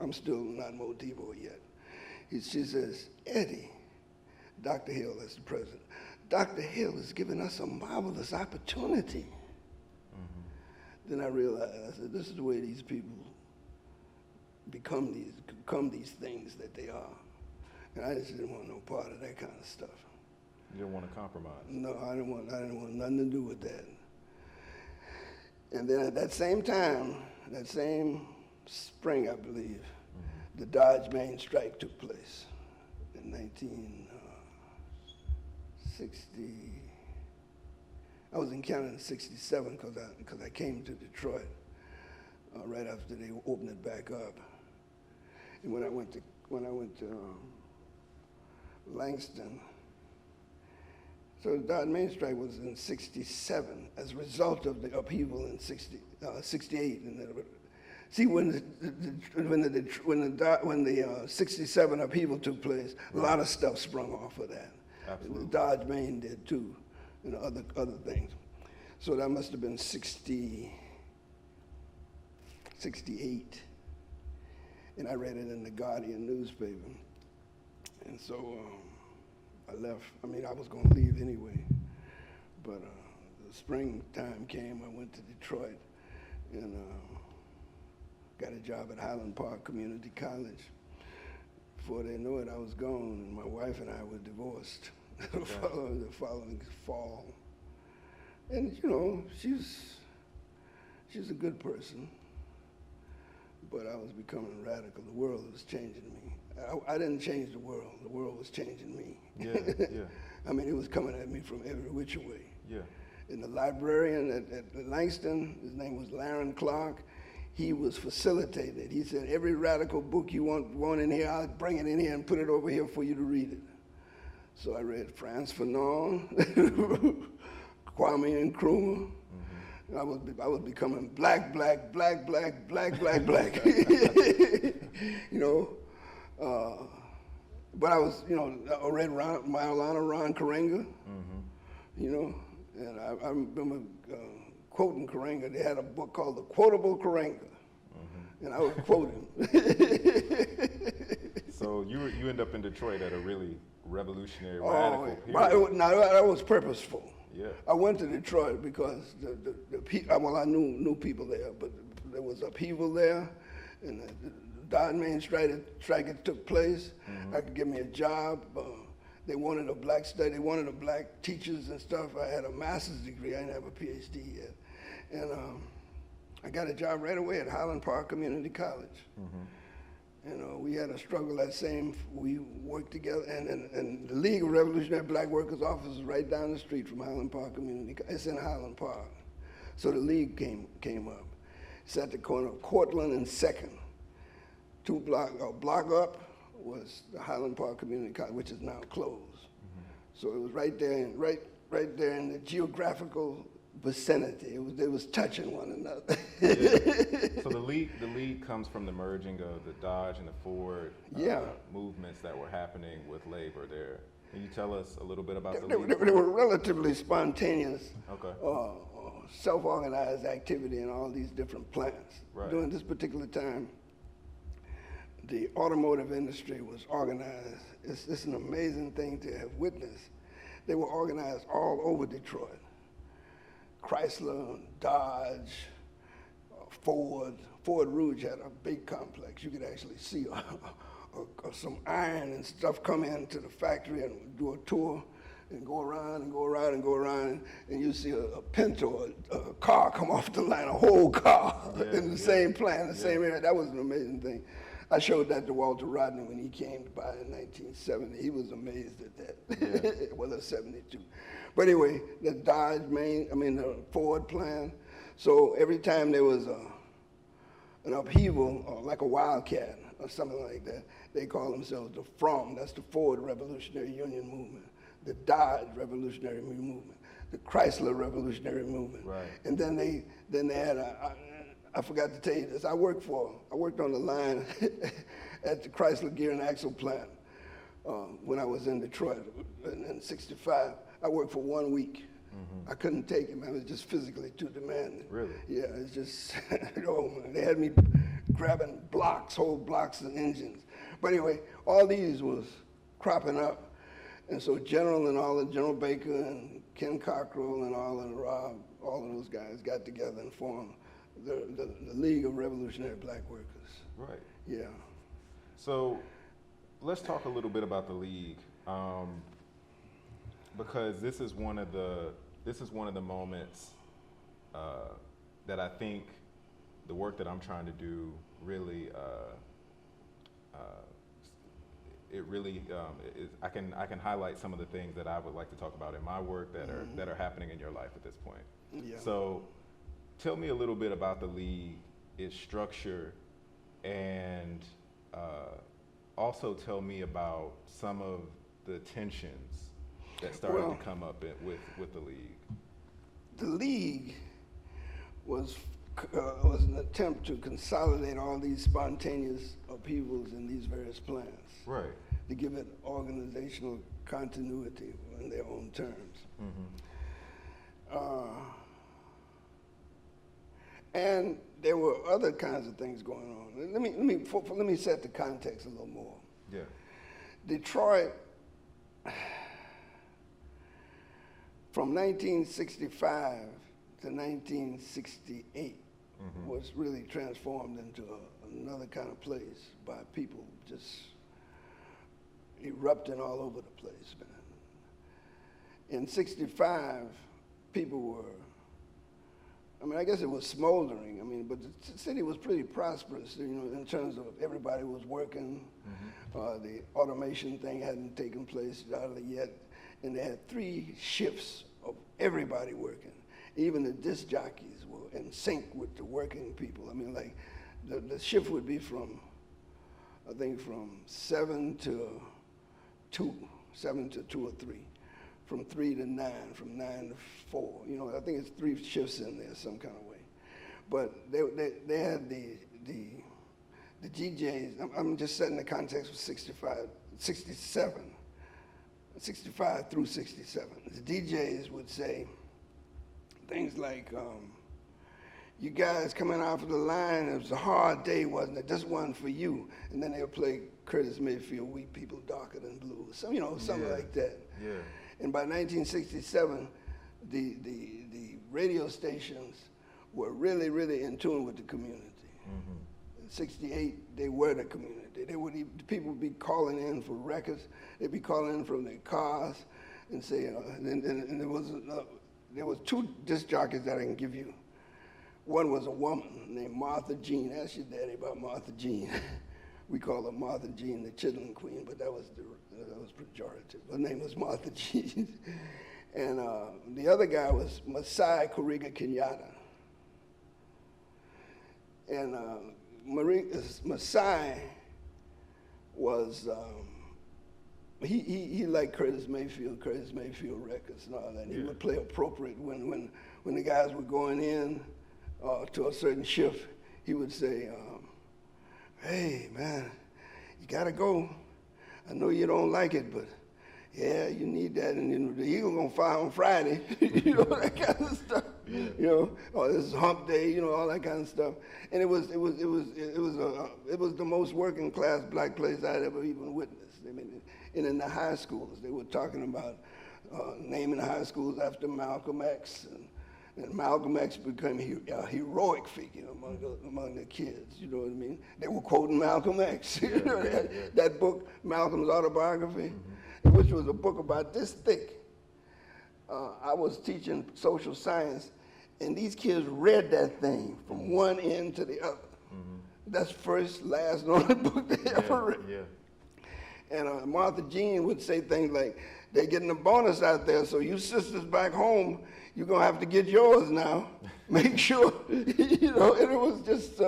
I'm still not Modibo yet. She says, Eddie, Dr. Hill, that's the president, Dr. Hill is giving us a marvelous opportunity. Then I realized, I said, this is the way these people become these things that they are. And I just didn't want no part of that kind of stuff. You didn't want to compromise? No, I didn't want nothing to do with that. And then at that same time, that same spring, I believe, the Dodge Main strike took place in 1960. I was in Canada in 67 because I came to Detroit right after they opened it back up. And when I went to Langston, so the Dodge Main strike was in 67 as a result of the upheaval in 68. And see, when the 67 upheaval took place, a lot of stuff sprung off of that. Absolutely. The Dodge Main did too, and other things. So that must have been 68. And I read it in the Guardian newspaper. And so I left. I mean, I was going to leave anyway. But the springtime came, I went to Detroit and got a job at Highland Park Community College. Before they knew it, I was gone, and my wife and I were divorced the following fall. And, you know, she's a good person, but I was becoming radical. The world was changing me. I didn't change the world was changing me. Yeah, yeah. I mean, it was coming at me from every which way. Yeah. And the librarian at Langston, his name was Laren Clark, he was facilitating it. He said, every radical book you want in here, I'll bring it in here and put it over here for you to read it. So I read Frantz Fanon, Kwame Nkrumah. I was becoming black. You know, but I was, you know, I read Maulana Ron Karenga, you know, and I remember quoting Karenga. They had a book called The Quotable Karenga, and I would quote him. So you end up in Detroit at a really revolutionary, radical period. That was purposeful. Yeah. I went to Detroit because I knew people there, but there was upheaval there, and the Dodge Main strike took place. I could get me a job. They wanted a black study. They wanted a black teachers and stuff. I had a master's degree. I didn't have a PhD yet, and I got a job right away at Highland Park Community College. You know, we had a struggle we worked together, and the League of Revolutionary Black Workers office is right down the street from Highland Park Community. It's in Highland Park. So the League came up. It's at the corner of Cortlandt and 2nd. A block up was the Highland Park Community College, which is now closed. So it was right there in the geographical vicinity. It was touching one another. Yeah. So the league comes from the merging of the Dodge and the Ford movements that were happening with labor there. Can you tell us a little bit about the They league? were relatively spontaneous, Okay. self-organized activity in all these different plants. Right. During this particular time, the automotive industry was organized. It's an amazing thing to have witnessed. They were organized all over Detroit. Chrysler, Dodge, Ford. Ford Rouge had a big complex. You could actually see some iron and stuff come into the factory and do a tour and go around and go around and go around, and you see a Pinto, a car come off the line, a whole car in the same plant, the same area. That was an amazing thing. I showed that to Walter Rodney when he came by in 1970. He was amazed at that. Well, it's 72. But anyway, the the Ford plant. So every time there was an upheaval, or like a wildcat or something like that, they call themselves the FROM. That's the Ford Revolutionary Union Movement, the Dodge Revolutionary Movement, the Chrysler Revolutionary Movement. Right. And then they had I forgot to tell you this. I worked on the line at the Chrysler Gear and Axle plant when I was in Detroit in '65. I worked for 1 week. Mm-hmm. I couldn't take it, man. It was just physically too demanding. Really? Yeah, it's just, man, they had me grabbing whole blocks of engines. But anyway, all these was cropping up. And so General Baker and Ken Cockrell and all of those guys got together and formed the League of Revolutionary Black Workers. Right. Yeah. So let's talk a little bit about the League, because this is one of the moments that I think the work that I'm trying to do really I can highlight some of the things that I would like to talk about in my work that are happening in your life at this point. Yeah. So tell me a little bit about the League, its structure, and also tell me about some of the tensions that started to come up with the League. The League was an attempt to consolidate all these spontaneous upheavals in these various plants. Right. To give it organizational continuity in their own terms. Mm-hmm. And there were other kinds of things going on. Let me set the context a little more. Yeah. Detroit, from 1965 to 1968, mm-hmm. was really transformed into another kind of place by people just erupting all over the place, man. In 65, people were, I guess it was smoldering, but the city was pretty prosperous, in terms of everybody was working. Mm-hmm. The automation thing hadn't taken place yet, and they had 3 shifts of everybody working. Even the disc jockeys were in sync with the working people. The shift would be from 7 to 2 or 3, from 3 to 9, from 9 to 4. I think it's 3 shifts in there some kind of way. But they had the DJs. I'm just setting the context for 65 through 67. The DJs would say things like, you guys coming out of the line, it was a hard day, wasn't it? This wasn't for you. And then they'll play Curtis Mayfield, Weak People Darker Than Blue, something like that. Yeah. And by 1967, the radio stations were really, really in tune with the community. Mm-hmm. In 68, they were the community. People would be calling in for records. They'd be calling in from their cars and say, and there was 2 disc jockeys that I can give you. One was a woman named Martha Jean. Ask your daddy about Martha Jean. We call her Martha Jean, the chitlin queen, but that was pejorative. Her name was Martha Jean. And the other guy was Masai Kuriga Kenyatta. And Masai was, he liked Curtis Mayfield records and all that. And he would play appropriate when the guys were going in to a certain shift. He would say, hey, man, you gotta go. I know you don't like it, but yeah, you need that, and then the eagle gonna fly on Friday, you know, that kind of stuff. Yeah. You know, oh, this is hump day, you know, all that kind of stuff. And it was the most working class black place I'd ever even witnessed. I mean, and in the high schools, they were talking about naming high schools after Malcolm X, and Malcolm X became a heroic figure among the kids. You know what I mean? They were quoting Malcolm X. Yeah, You know, that book, Malcolm's Autobiography, which was a book about this thick. I was teaching social science, and these kids read that thing from one end to the other. That's first, last, and only book they ever read. Yeah. And Martha Jean would say things like, they're getting a bonus out there, so you sisters back home, you're gonna have to get yours now. Make sure, you know, and it was just,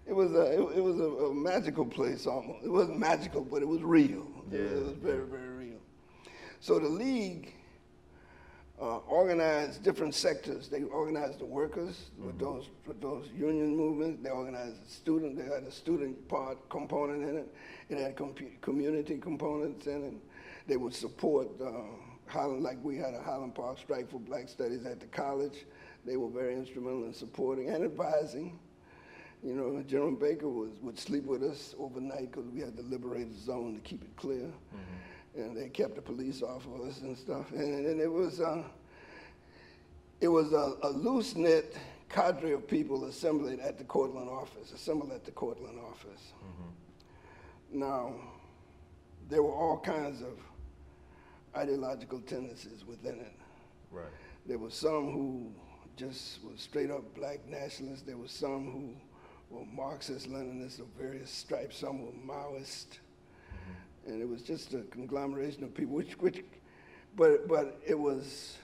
it was a magical place almost. It wasn't magical, but it was real. Yeah. It was very, very real. So the League organized different sectors. They organized the workers with those union movements. They organized the student. They had a student part component in it. It had community components in it. They would support Highland, like we had a Highland Park strike for black studies at the college. They were very instrumental in supporting and advising. You know, General Baker would sleep with us overnight because we had the liberated zone to keep it clear. And they kept the police off of us and stuff. And it was a loose-knit cadre of people assembled at the Cortland office. Now, there were all kinds of ideological tendencies within it. Right. There were some who just were straight-up black nationalists. There were some who were Marxist, Leninists of various stripes. Some were Maoist. And it was just a conglomeration of people, but it was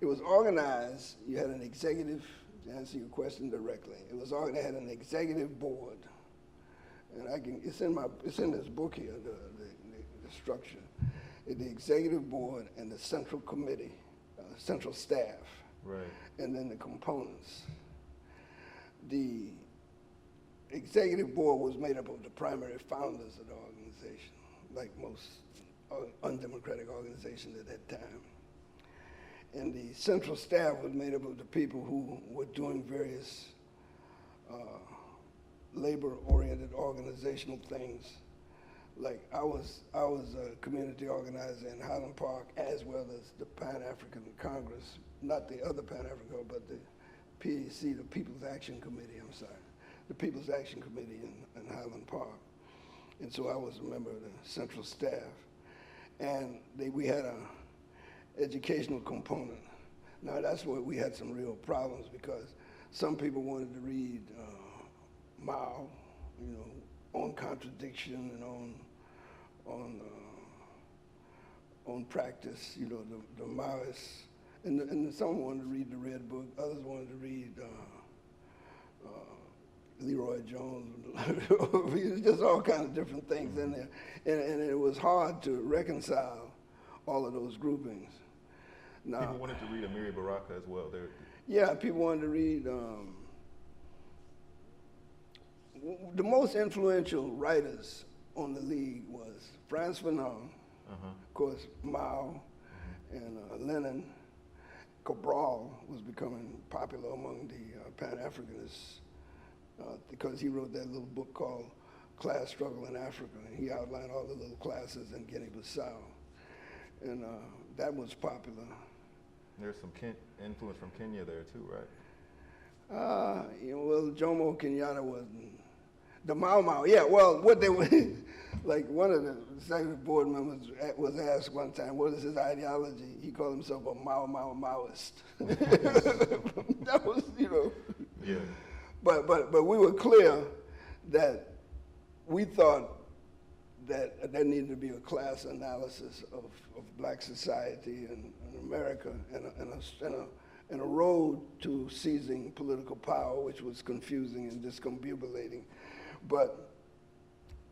organized. You had an executive, to answer your question directly. It was organized, had an executive board, and it's in this book here, the structure. The executive board and the central committee, central staff, right, and then the components. The executive board was made up of the primary founders of the organization, like most undemocratic organizations at that time. And the central staff was made up of the people who were doing various labor-oriented organizational things. Like I was a community organizer in Highland Park, as well as the Pan-African Congress, not the other Pan-African, but the PAC, the People's Action Committee, I'm sorry. The People's Action Committee in Highland Park. And so I was a member of the central staff. And we had an educational component. Now that's where we had some real problems because some people wanted to read Mao, you know, on contradiction and on practice, you know, the Maoists. And some wanted to read the Red Book, others wanted to read Leroy Jones, just all kinds of different things in there. And it was hard to reconcile all of those groupings. Now, people wanted to read Amiri Baraka as well. Yeah, people wanted to read, the most influential writers on the League was Frantz Fanon, of course, Mao, and Lenin. Cabral was becoming popular among the Pan-Africanists because he wrote that little book called Class Struggle in Africa, and he outlined all the little classes in Guinea-Bissau. And that was popular. There's some influence from Kenya there too, right? You know, well, Jomo Kenyatta wasn't. The Mau Mau, yeah, well, what they were, like one of the executive board members was asked one time, what is his ideology? He called himself a Maoist. That was, you know. Yeah. But we were clear that we thought that there needed to be a class analysis of black society in America and a road to seizing political power, which was confusing and discombobulating. But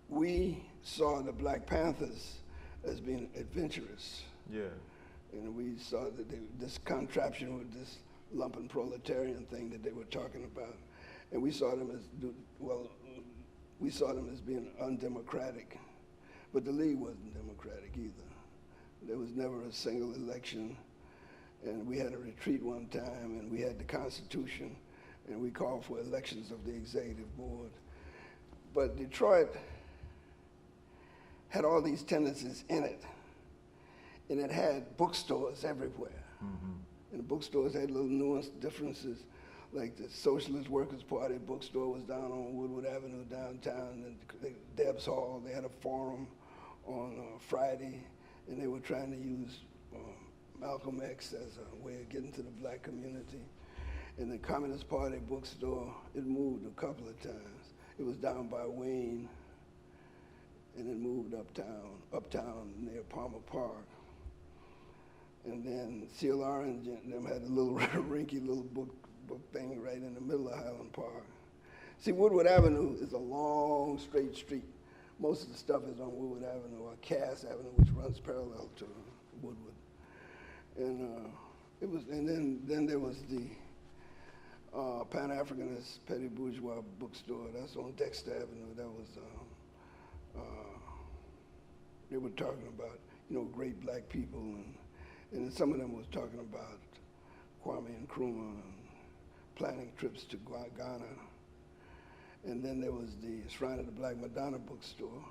we saw the Black Panthers as being adventurous. Yeah. And we saw that this contraption with this lumpen proletarian thing that they were talking about. And we saw them as, we saw them as being undemocratic. But the League wasn't democratic either. There was never a single election, and we had a retreat one time, and we had the Constitution, and we called for elections of the executive board. But Detroit had all these tendencies in it, and it had bookstores everywhere. And the bookstores had little nuanced differences, like the Socialist Workers' Party bookstore was down on Woodward Avenue downtown, and Debs Hall, they had a forum on Friday, and they were trying to use Malcolm X as a way of getting to the black community. And the Communist Party bookstore, it moved a couple of times. It was down by Wayne, and it moved uptown near Palmer Park. And then CLR and them had a little rinky little book thing right in the middle of Highland Park. See, Woodward Avenue is a long, straight street. Most of the stuff is on Woodward Avenue, or Cass Avenue, which runs parallel to Woodward. And then there was the Pan-Africanist Petty Bourgeois bookstore. That's on Dexter Avenue. That was, they were talking about, great black people, and some of them was talking about Kwame Nkrumah and planning trips to Ghana. And then there was the Shrine of the Black Madonna bookstore,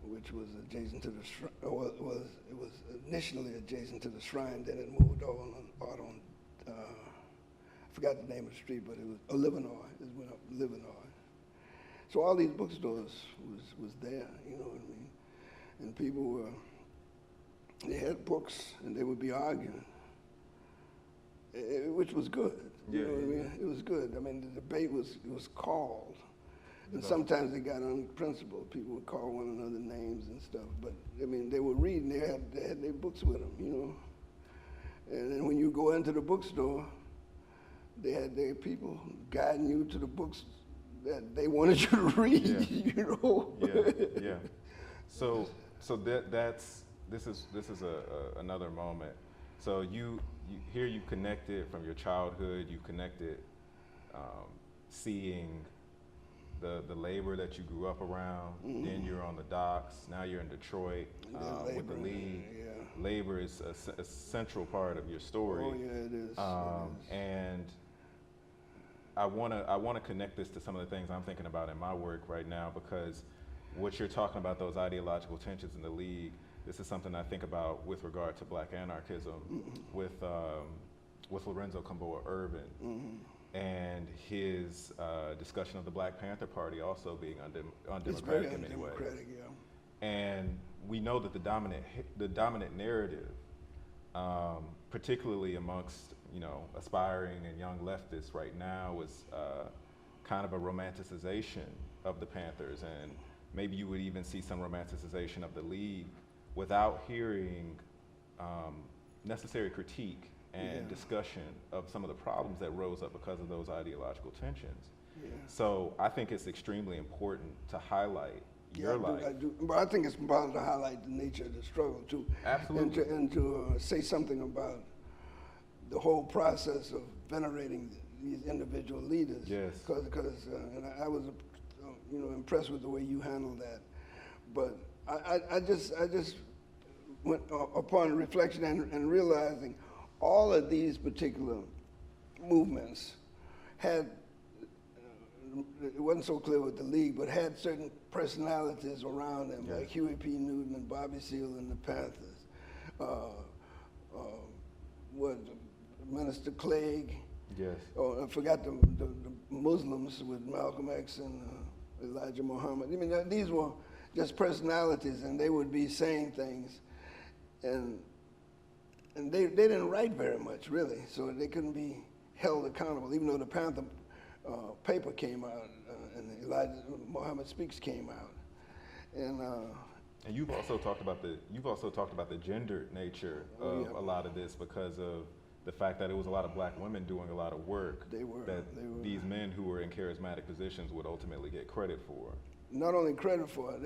which was adjacent to the shrine. It was initially adjacent to the shrine, then it moved on I forgot the name of the street, but it was Livernois. It went up Livernois. So all these bookstores was there, you know what I mean? And people they had books and they would be arguing, which was good. You know what I mean? It was good. I mean, the debate was called. And sometimes they got unprincipled. People would call one another names and stuff. But, I mean, they were reading. They had their books with them, And then when you go into the bookstore, they had their people guiding you to the books that they wanted you to read, Yeah. So this is another moment. So you here you connected from your childhood. You connected seeing the labor that you grew up around. Then you're on the docks. Now you're in Detroit with the League. Labor is a central part of your story. Oh yeah, it is. And I want to connect this to some of the things I'm thinking about in my work right now, because what you're talking about, those ideological tensions in the League, this is something I think about with regard to black anarchism, with Lorenzo Kamboa Urban, and his discussion of the Black Panther Party also being undemocratic in many ways. And we know that the dominant narrative, particularly amongst aspiring and young leftists right now, is kind of a romanticization of the Panthers, and maybe you would even see some romanticization of the League without hearing necessary critique and discussion of some of the problems that rose up because of those ideological tensions. So I think it's extremely important to highlight your life. I do. But I think it's important to highlight the nature of the struggle too. Absolutely. And to say something about the whole process of venerating these individual leaders. Yes. Because and I was impressed with the way you handled that. But I just went upon reflection and realizing all of these particular movements had, it wasn't so clear with the League, but had certain personalities around them, like Huey P. Newton and Bobby Seale and the Panthers. Minister Clegg. Yes. Oh, I forgot the Muslims with Malcolm X and Elijah Muhammad. I mean, these were just personalities, and they would be saying things, and they didn't write very much, really, so they couldn't be held accountable, even though the Panther paper came out and Elijah Muhammad Speaks came out. And you've also talked about the gendered nature of a lot of this, because of the fact that it was a lot of black women doing a lot of work these men who were in charismatic positions would ultimately get credit for. Not only credit for it,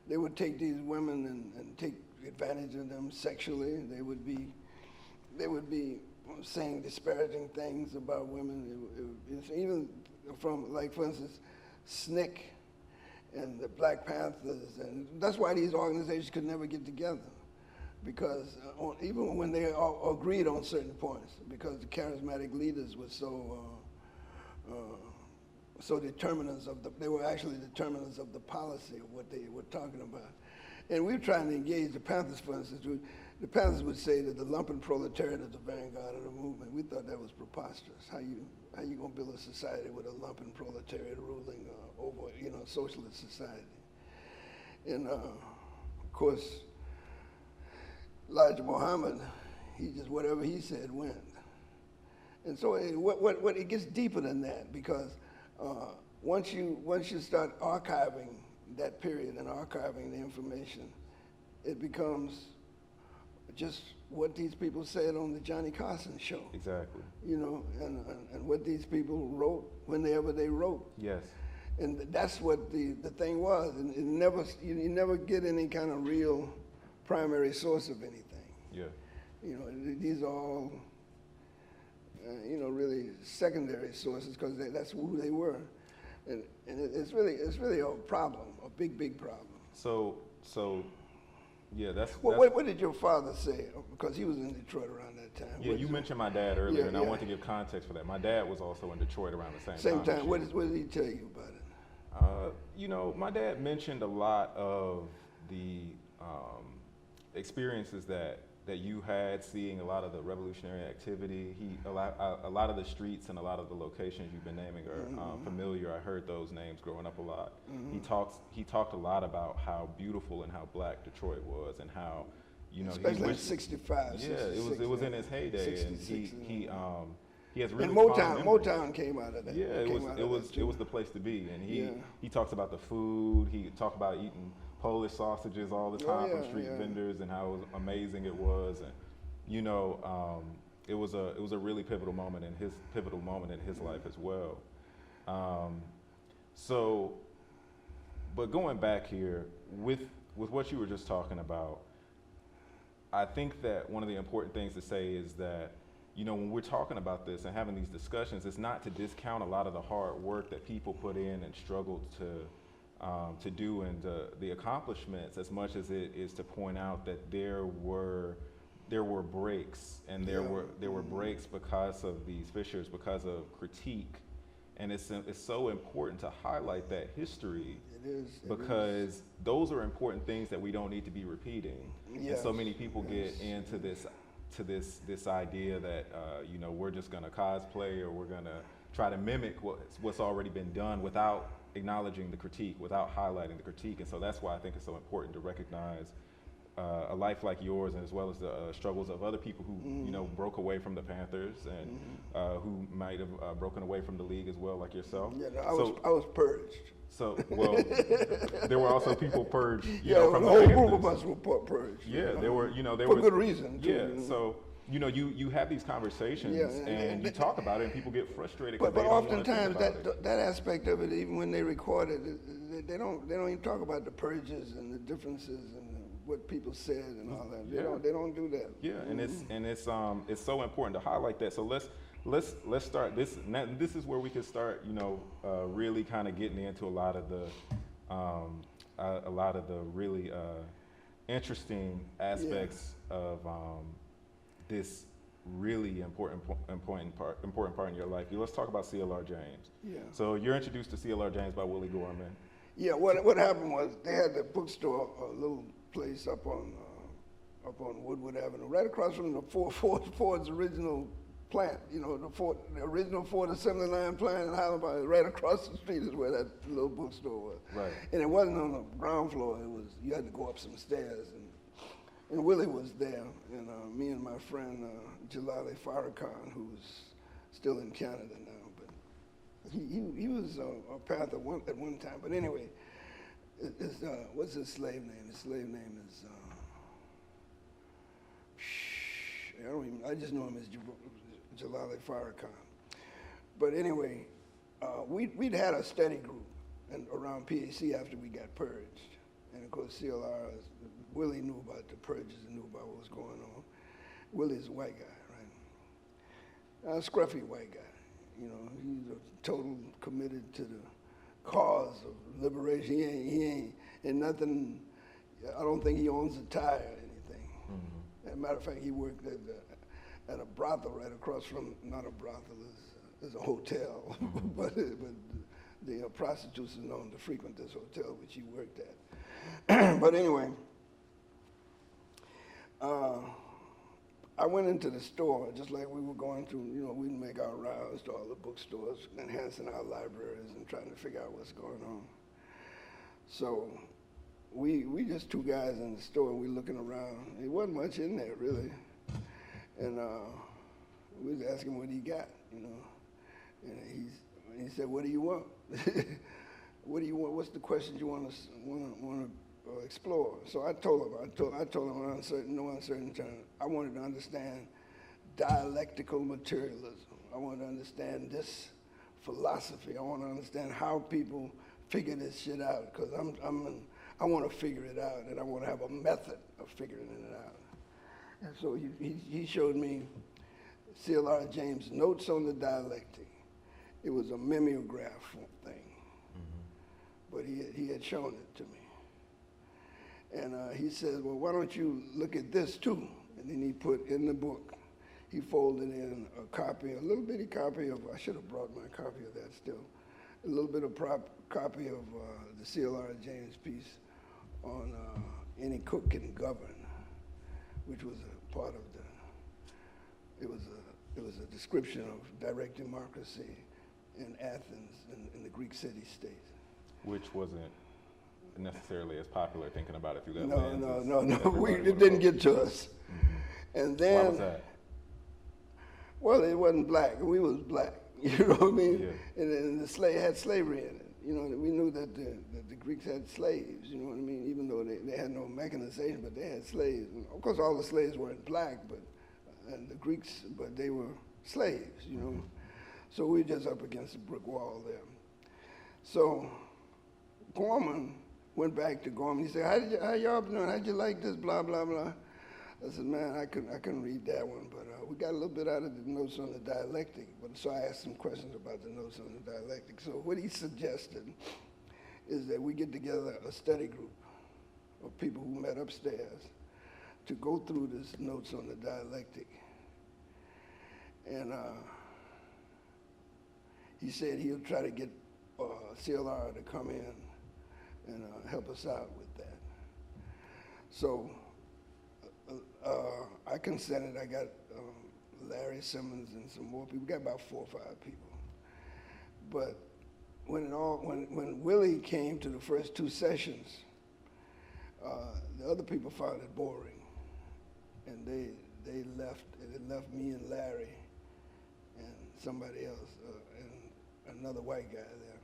they would take these women and take advantage of them sexually. They would be saying disparaging things about women. Even from, like, for instance, SNCC and the Black Panthers, and that's why these organizations could never get together, because even when they all agreed on certain points, because the charismatic leaders were so determinants of they were actually determinants of the policy of what they were talking about. And we were trying to engage the Panthers, for instance. The Panthers would say that the lumpen proletariat is the vanguard of the movement. We thought that was preposterous. How you gonna build a society with a lumpen proletariat ruling over, socialist society? And of course, Elijah Muhammad, he just whatever he said went. And so it gets deeper than that, because once you start archiving that period and archiving the information, it becomes just what these people said on the Johnny Carson show. Exactly. And what these people wrote whenever they wrote. Yes. And that's what the thing was. And you never get any kind of real primary source of anything. Yeah. These are all, really secondary sources, because that's who they were. And it's really a problem, a big problem. So yeah, that's. What did your father say? Because he was in Detroit around that time. Yeah, you mentioned my dad earlier, and I want to give context for that. My dad was also in Detroit around the same time. What did he tell you about it? My dad mentioned a lot of the experiences that you had, seeing a lot of the revolutionary activity. A lot of the streets and a lot of the locations you've been naming are familiar. I heard those names growing up a lot. He talked a lot about how beautiful and how black Detroit was, and how especially in '65. Yeah, it was in his heyday, 66, and he has really. And Motown came out of that. Yeah, it was the place to be, and he talks about the food. He talked about eating Polish sausages all the time from street vendors, and how amazing it was, and it was a really pivotal moment in his life as well. But going back here with what you were just talking about, I think that one of the important things to say is that when we're talking about this and having these discussions, it's not to discount a lot of the hard work that people put in and struggled to do, and the accomplishments, as much as it is to point out that there were breaks, and there were breaks because of these fissures, because of critique, and it's so important to highlight that history. Because those are important things that we don't need to be repeating. Yes. And so many people get into this idea that we're just going to cosplay, or we're going to try to mimic what's already been done without acknowledging the critique, without highlighting the critique. And so that's why I think it's so important to recognize a life like yours, and as well as the struggles of other people who broke away from the Panthers, and who might have broken away from the League as well, like yourself. Yeah, no, I was purged. So, well, there were also people purged, from the whole group of us were purged. Yeah, there were, for good reason, too. Yeah, so, you have these conversations, and you talk about it, and people get frustrated. But oftentimes that aspect of it, even when they record it, they don't even talk about the purges and the differences and what people said and all that. They don't do that. Yeah, and it's so important to highlight that. So let's start this. This is where we can start, really kind of getting into a lot of the really interesting aspects of this really important part in your life. Let's talk about C.L.R. James. Yeah. So you're introduced to C.L.R. James by Willie Gorman. Yeah. What happened was they had the bookstore, a little place up on Woodward Avenue, right across from the Ford's original plant. The original Ford assembly line plant in Highland Park. Right across the street is where that little bookstore was. Right. And it wasn't on the ground floor. You had to go up some stairs, and Willie was there, and me and my friend Jalali Farrakhan, who's still in Canada now, but he was a Panther at one time. But anyway, what's his slave name? His slave name is I just know him as Jalali Farrakhan. But anyway, we'd had a study group around PAC after we got purged, and of course CLR, Willie knew about the purges and knew about what was going on. Willie's a white guy, right? A scruffy white guy. He's a total committed to cause of liberation. He ain't in nothing. I don't think he owns a tie or anything. As a matter of fact, he worked at a brothel right across from, not a brothel, it's a hotel, but the prostitutes are known to frequent this hotel which he worked at. But anyway, I went into the store just like we were going through, we'd make our rounds to all the bookstores, enhancing our libraries and trying to figure out what's going on. So we just two guys in the store, and we looking around. There wasn't much in there, really. And we was asking what he got, And he said, "What do you want? What do you want? What's the questions you want to explore?" So I told him in no uncertain terms, I wanted to understand dialectical materialism. I wanted to understand this philosophy. I want to understand how people figure this shit out, because I want to figure it out, and I want to have a method of figuring it out. And so he showed me C.L.R. James' Notes on the Dialectic. It was a mimeograph thing, but he had shown it to me. And he said, "Well, why don't you look at this too?" And then he put in the book, he folded in a little bitty copy of, I should have brought my copy of that still, a little bit of copy of the C.L.R. James piece on Any Cook Can Govern, which was a part of it was a description of direct democracy in Athens, in the Greek city-state. Which wasn't necessarily as popular, thinking about it through that No, lens. it didn't get to us. And then, why was that? Well, it wasn't black, and we was black. You know what I mean? Yeah. And the had slavery in it. We knew that the Greeks had slaves. You know what I mean? Even though they had no mechanization, but they had slaves. And of course, all the slaves weren't black, and the Greeks, but they were slaves. So we were just up against a brick wall there. So Gorman went back to Gorman. He said, "How y'all doing? How'd you like this? Blah blah blah." I said, "Man, I couldn't read that one, but we got a little bit out of the Notes on the Dialectic." But so I asked some questions about the Notes on the Dialectic. So what he suggested is that we get together a study group of people who met upstairs to go through this Notes on the Dialectic. And he said he'll try to get CLR to come in and help us out with that. So I consented. I got Larry Simmons and some more people. We got about 4 or 5 people. But when Willie came to the first 2 sessions, the other people found it boring, and they left. It left me and Larry and somebody else and another white guy there.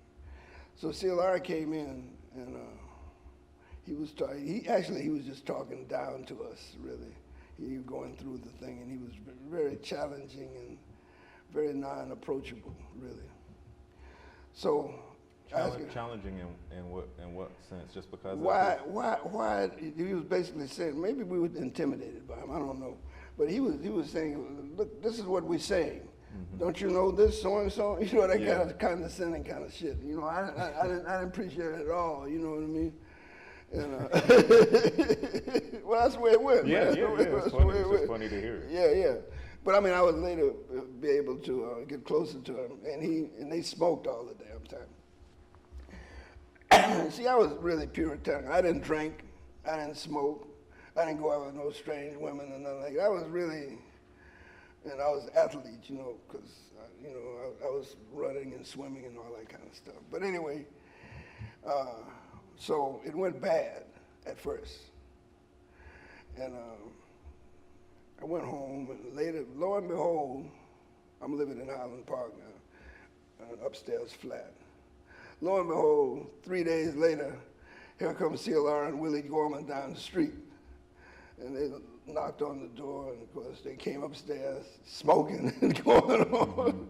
So CLR came in, and he was just talking down to us, really. He was going through the thing, and he was very challenging and very non-approachable, really. So challenging in what sense? Just because why he was basically saying, maybe we were intimidated by him, I don't know. But he was saying, look, this is what we're saying. Mm-hmm. Don't you know this, so and so? That kind of condescending kind of shit. I didn't appreciate it at all. You know what I mean? And, well, that's the way it went. Yeah, man. It's funny to hear. Yeah. But I mean, I was later be able to get closer to him, and they smoked all the damn time. See, I was really Puritan. I didn't drink, I didn't smoke, I didn't go out with no strange women or nothing like that. I was really, and I was athlete, because I was running and swimming and all that kind of stuff. But anyway, so it went bad at first, and I went home, and later, lo and behold, I'm living in Highland Park now, an upstairs flat. Lo and behold, 3 days later, here comes CLR and Willie Gorman down the street. And they knocked on the door, and of course they came upstairs smoking and going on.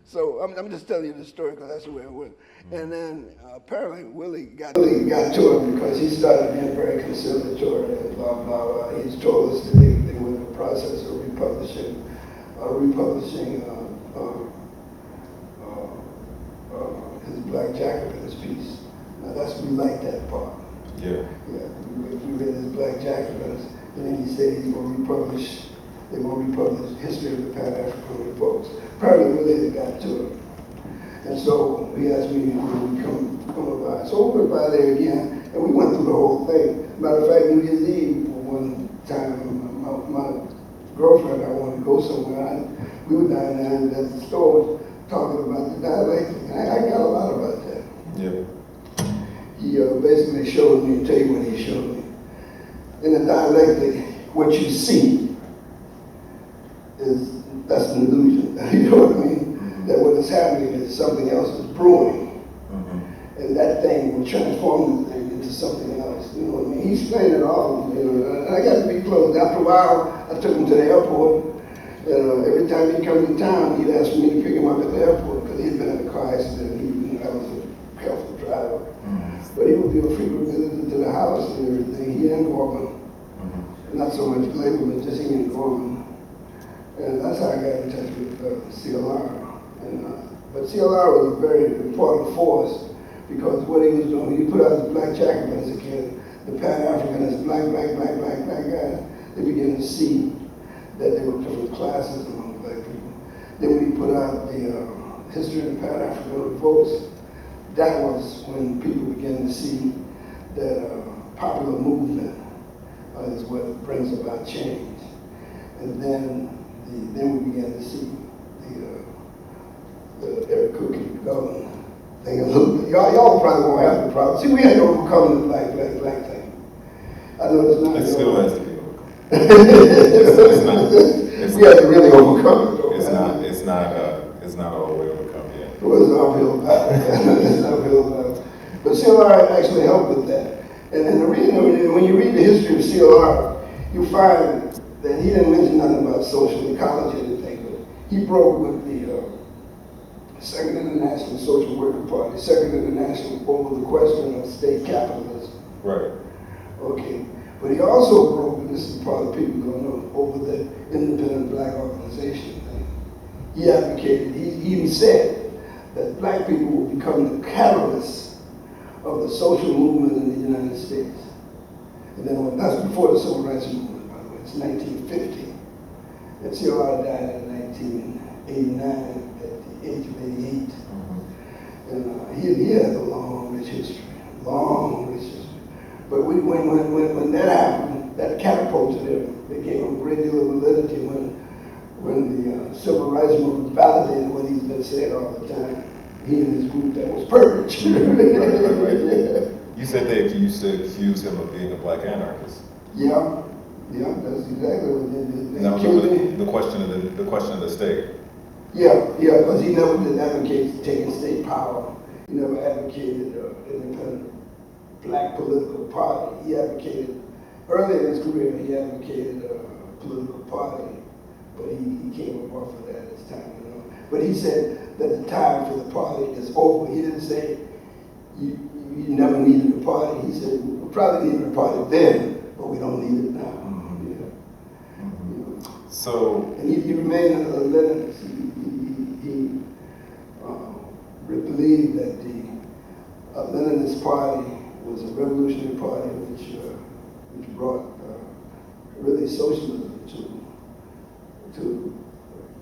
So I'm just telling you the story because that's the way it went. And then apparently Willie got to it because he started being very conciliatory and blah, blah, blah. He's told us that they were in the process of republishing his Black Jacobin's piece. Now we like that part. Yeah. Yeah, we read his Black Jacobins, and then he said he's going to republish, they're going to republish History of the Pan-African Revolts. Probably really they got to it. And so he asked me to come by. So we went by there again, and we went through the whole thing. Matter of fact, New Year's Eve, one time, my girlfriend, I wanted to go somewhere. We were down there at the store talking about the dialectic. I got a lot about that. Yeah. He basically showed me, tell you what he showed me. In the dialectic, what you see that's an illusion. You know what I mean? Mm-hmm. That what is happening is something else is brewing. Mm-hmm. And that thing will transform the thing into something else. You know what I mean? He explained it all. You know, and I got to be close. After a while, I took him to the airport. And every time he come to town, he'd ask me to pick him up at the airport because he'd been in a car accident. I was a careful driver. Mm-hmm. But he would be a frequent visitor to the house and everything. He and Gorman. Mm-hmm. Not so much Glaber, but just he and Gorman. And that's how I got in touch with CLR. But CLR was a very important force because what he was doing, he put out the Black Jacobins again, the Pan-Africanist, black guys, they began to see that there were different classes among black people. Then when he put out the History of the Pan-African Revolts, that was when people began to see that popular movement is what brings about change. And then we began to see the Eric Cookie government thing a little bit. Y'all probably won't have the problem. See, we had to overcome the black thing. I know it's not. It still has to be overcome. We had to really overcome it. Though, it's not all the way overcome yet. It was an uphill battle. It's an uphill battle. But CLR actually helped with that. And the reason, when you read the history of CLR, you find that he didn't mention nothing about social ecology or anything, but he broke with the Second International Social Worker Party, Second International over the question of state capitalism. Right. Okay. But he also broke, and this is the part that people don't know, over the independent black organization thing. He advocated, he even said that black people will become the catalyst of the social movement in the United States. And then that's before the Civil Rights Movement, by the way. It's 1950. And CLR died in 1989 at the age of 88. Mm-hmm. And he has a long, rich history. Long, rich history. But when that happened, that catapulted him. It gave him a great deal of validity when the Civil Rights Movement validated what he's been saying all the time. He and his group that was purged. Right. You said they used to accuse him of being a black anarchist. Yeah, that's exactly what they did. Now, the question of the state. Yeah, because he never did advocate taking state power. He never advocated an independent black political party. He advocated, early in his career, he advocated a political party, but he came up off of that as time went on. But he said that the time for the party is over. He didn't say you never needed a party. He said we probably needed a party then, but we don't need it now. Mm-hmm. Yeah. Mm-hmm. You know. So, and he remained a Leninist. He believed that the Leninist party was a revolutionary party which brought really socialism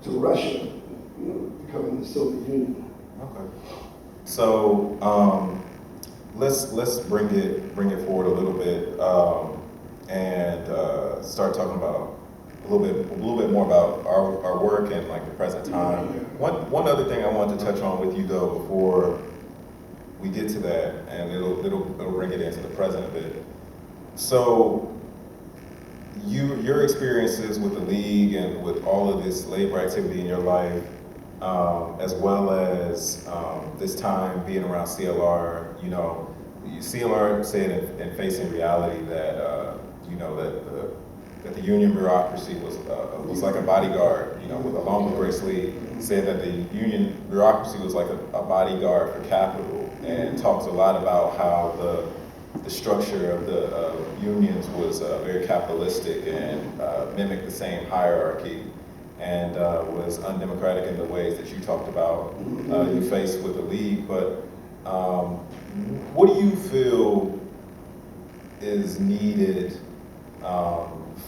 to Russia, becoming the Soviet Union. Okay. So let's bring it forward a little bit and start talking about a little bit more about our work and like the present time. One other thing I wanted to touch on with you though before we get to that, and it'll bring it into the present a bit. So your experiences with the League and with all of this labor activity in your life, as well as this time being around CLR, CLR said in Facing Reality that that the union bureaucracy was like a bodyguard, along with Grace Lee, said that the union bureaucracy was like a bodyguard for capital, and talks a lot about how the structure of the unions was very capitalistic and mimicked the same hierarchy, and was undemocratic in the ways that you talked about you faced with the League. But What do you feel is needed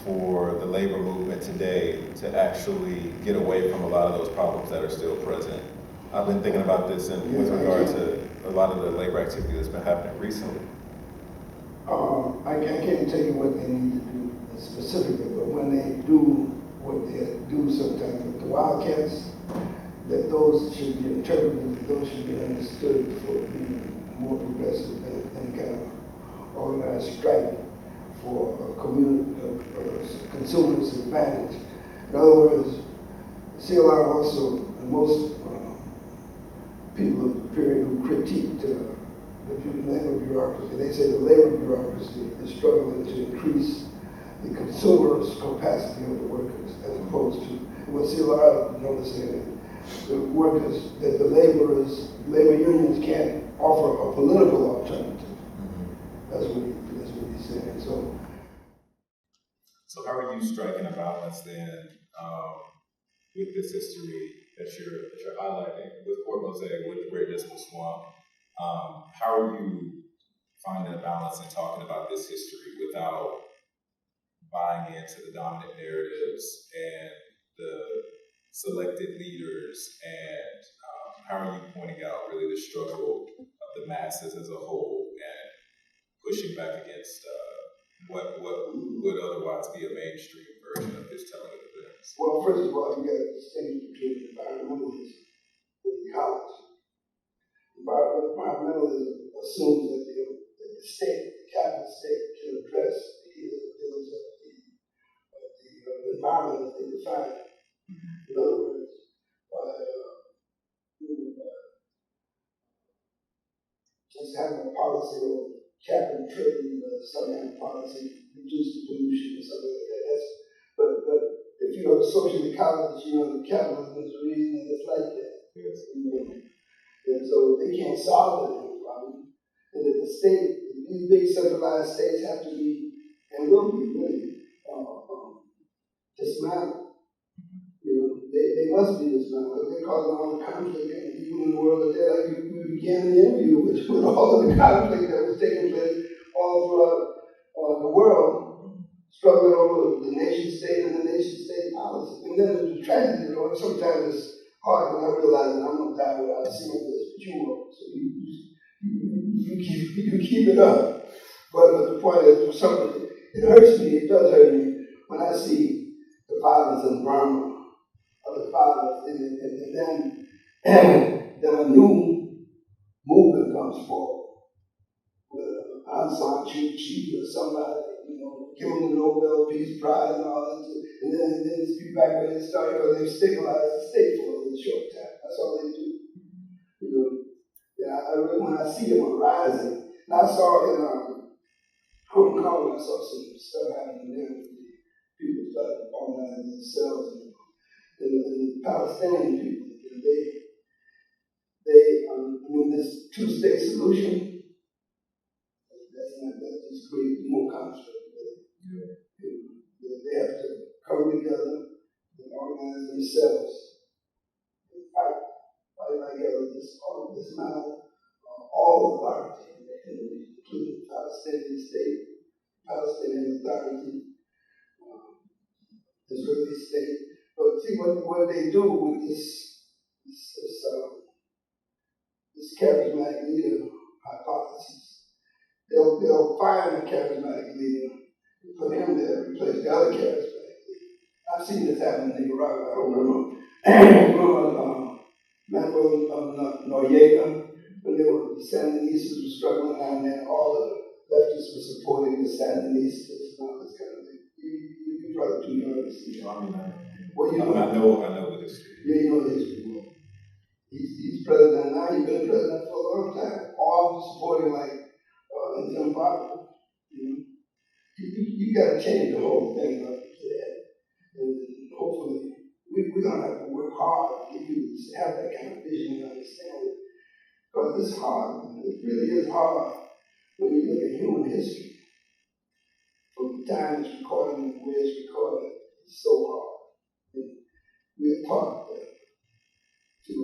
for the labor movement today to actually get away from a lot of those problems that are still present? I've been thinking about this with regard to a lot of the labor activity that's been happening recently. I can't tell you what they need to do specifically, but when they do what they do sometimes with the Wildcats, that those should be interpreted, those should be understood for being more progressive than any kind of organized strike for consumers' advantage. In other words, CLR also, and most people of the period who critiqued the labor bureaucracy, they say the labor bureaucracy is struggling to increase the consumers' capacity of the workers, as opposed to what CLR noticing the workers, that the labor unions can't offer a political alternative. That's what he's saying. So how are you striking a balance then with this history that you're highlighting with Port Mose, with the Great Dismal Swamp? How are you finding a balance in talking about this history without buying into the dominant narratives and the selected leaders, and how are you pointing out really the struggle of the masses as a whole and pushing back against what would otherwise be a mainstream version of this telling of events? Well, first of all, you got to distinguish between environmentalism and ecology. Environmentalism assumes that the state, the capital state, can address the ills of the environment as they define it. In other words, by just having a policy of cap and trade, some kind of policy, reduce the pollution or something like that. But if you're a social ecologist, you know that capitalism is the reason that it's like that. Yes. And so they can't solve the problem. And that the state, these big centralized states have to be, and will be really, dismantled. They must be dismantled. They're causing all the conflict and people in the world that they're like, we began the interview with all of the conflict that was taking place all throughout the world, struggling over the nation state and the nation state policy. And then the tragedy, sometimes it's hard when I realize that I'm going to die without seeing this, but you won't. So you keep it up. But the point is, for something, it hurts me, it does hurt me, when I see the violence in Burma, or the violence, and then a new movement comes forward. Aung San Suu Kyi or somebody, given the Nobel Peace Prize and all that, and then it's be back where they started because they've stabilized the state for a little short time. That's all they do. When I see them rising, and I saw in Hong Kong, I saw some stuff happening there. People started organizing themselves, and the Palestinian people, this two-state solution. That's just create more conflict. They have to come together and organize themselves and fight like dismantle all authority, including the Palestinian state, Palestinian authority, Israeli state. But see what they do with this charismatic leader hypothesis. They'll find a charismatic leader, put him there, replace the other charismatic leader. I've seen this happen in Nicaragua. I don't remember. Manuel Noriega, when the Sandinistas were struggling down there, all the leftists were supporting the Sandinistas and all this kind of thing. You probably too young to see. I know the history. Yeah, you know the history. He's president now. He's been president for a long time. All supporting like in Zimbabwe. You got to change the whole thing up to that. And hopefully, we're going to have to work hard to get people to have that kind of vision and understand it. Because it's hard. It really is hard when you look at human history. From the time it's recorded and the way it's recorded, it's so hard. And we're taught to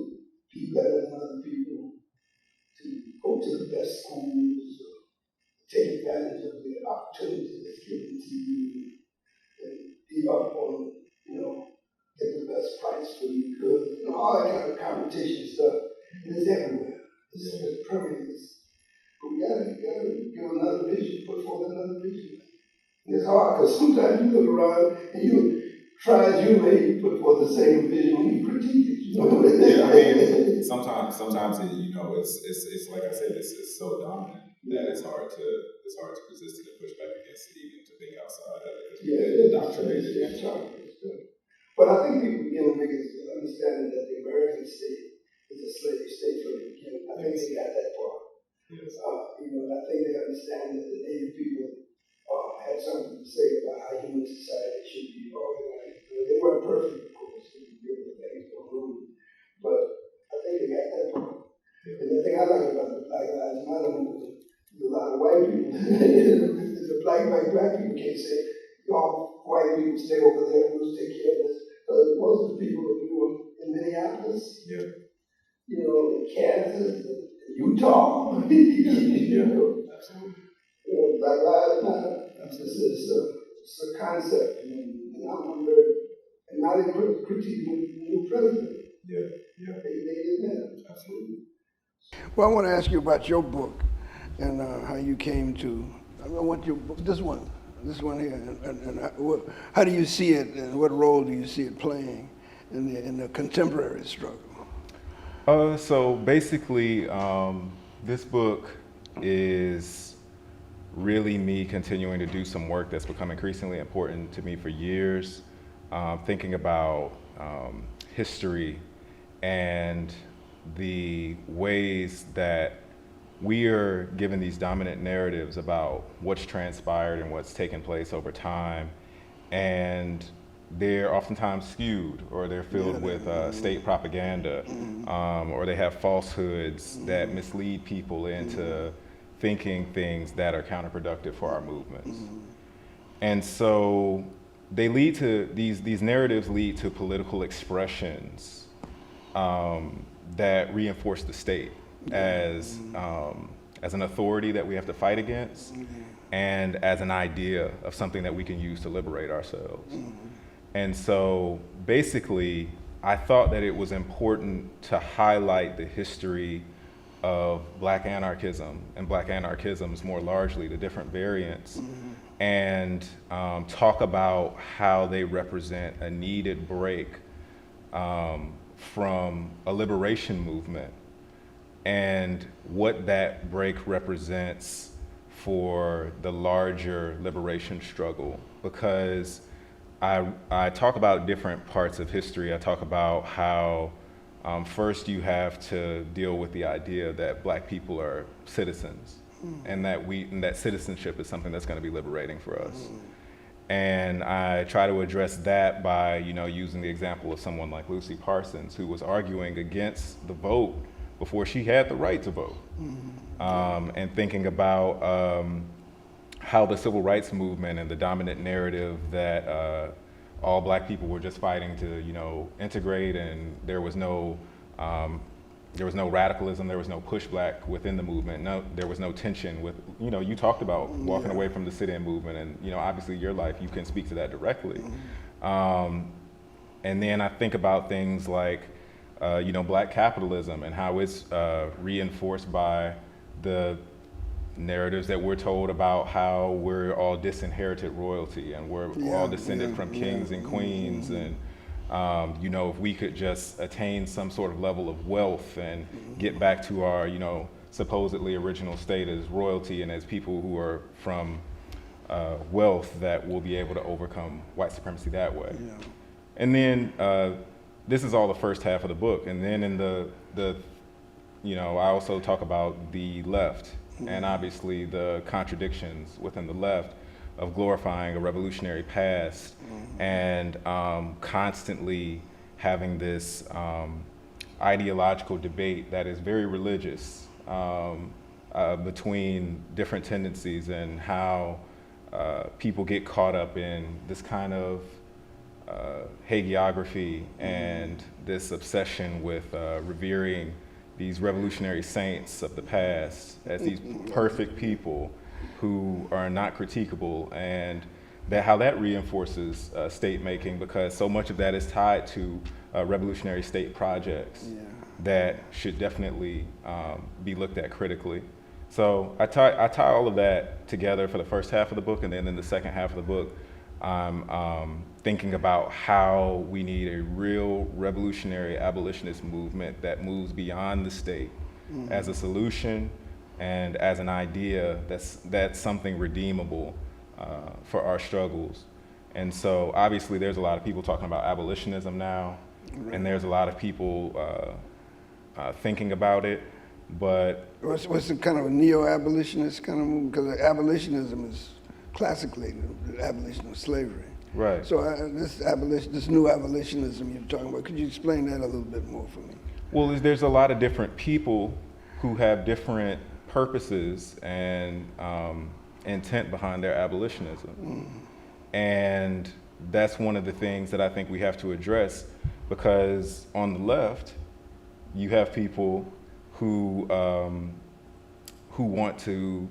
be better than other people, to best schools, take advantage of the opportunities that's given to you, and be up on, get the best price for your goods, all that kind of competition stuff. And it's everywhere. It's permanent. But we gotta give another vision, put forth another vision. And it's hard because sometimes you look around and you try as you may put forth the same vision when you critique it. Yeah, I mean, sometimes it's like I said, it's so dominant that it's hard to resist it and push back against it, even to think outside of it. It's but I think people begin to make an understanding that the American state is a slave state from the beginning. I think they got that part. Yes. And I think they understand that the Native people had something to say about how human society should be organized. They weren't perfect, of course, things go wrong. But I think they got that part. Yeah. And the thing I like about the Black Lives Matter movement is a lot of white people. The black people can't say, y'all white people stay over there and we'll take care of this. Most of the people that we were in Minneapolis, in Kansas, Utah, absolutely. Black Lives Matter. It's a concept, and I'm very, and now they critique the new president. They did that. Absolutely. Well, I want to ask you about your book and how you came to. I want your book, this one here, and how do you see it, and what role do you see it playing in the contemporary struggle? So basically, this book is really me continuing to do some work that's become increasingly important to me for years, thinking about history and the ways that we are given these dominant narratives about what's transpired and what's taken place over time, and they're oftentimes skewed, or they're filled with state propaganda, or they have falsehoods that mislead people into thinking things that are counterproductive for our movements. And so they lead to, these narratives lead to political expressions that reinforce the state as an authority that we have to fight against, and as an idea of something that we can use to liberate ourselves. And so basically, I thought that it was important to highlight the history of Black anarchism and Black anarchisms more largely, the different variants, and talk about how they represent a needed break from a liberation movement, and what that break represents for the larger liberation struggle. Because I talk about different parts of history. I talk about how first you have to deal with the idea that Black people are citizens, and that citizenship is something that's going to be liberating for us. And I try to address that by using the example of someone like Lucy Parsons, who was arguing against the vote before she had the right to vote, and thinking about how the civil rights movement and the dominant narrative that all Black people were just fighting to integrate, and there was no radicalism, there was no pushback within the movement. No, there was no tension with, you talked about walking away from the sit-in movement, and obviously your life, you can speak to that directly. And then I think about things like, Black capitalism and how it's reinforced by the narratives that we're told about how we're all disinherited royalty, and we're all descended from kings and queens, and if we could just attain some sort of level of wealth and get back to our, supposedly original state as royalty and as people who are from wealth, that we'll be able to overcome white supremacy that way. And then this is all the first half of the book, and then in I also talk about the left, and obviously the contradictions within the left of glorifying a revolutionary past, and constantly having this ideological debate that is very religious between different tendencies, and how people get caught up in this kind of hagiography and this obsession with revering these revolutionary saints of the past as these perfect people who are not critiquable, and how that reinforces state making, because so much of that is tied to revolutionary state projects that should definitely be looked at critically. So I tie all of that together for the first half of the book, and then in the second half of the book, I'm thinking about how we need a real revolutionary abolitionist movement that moves beyond the state as a solution and as an idea that's something redeemable for our struggles. And so obviously there's a lot of people talking about abolitionism now, and there's a lot of people thinking about it, but... What's the kind of a neo-abolitionist kind of movement? Because abolitionism is classically the abolition of slavery. Right. So this new abolitionism you're talking about, could you explain that a little bit more for me? Well, there's a lot of different people who have different purposes and intent behind their abolitionism. And that's one of the things that I think we have to address, because on the left, you have people who want to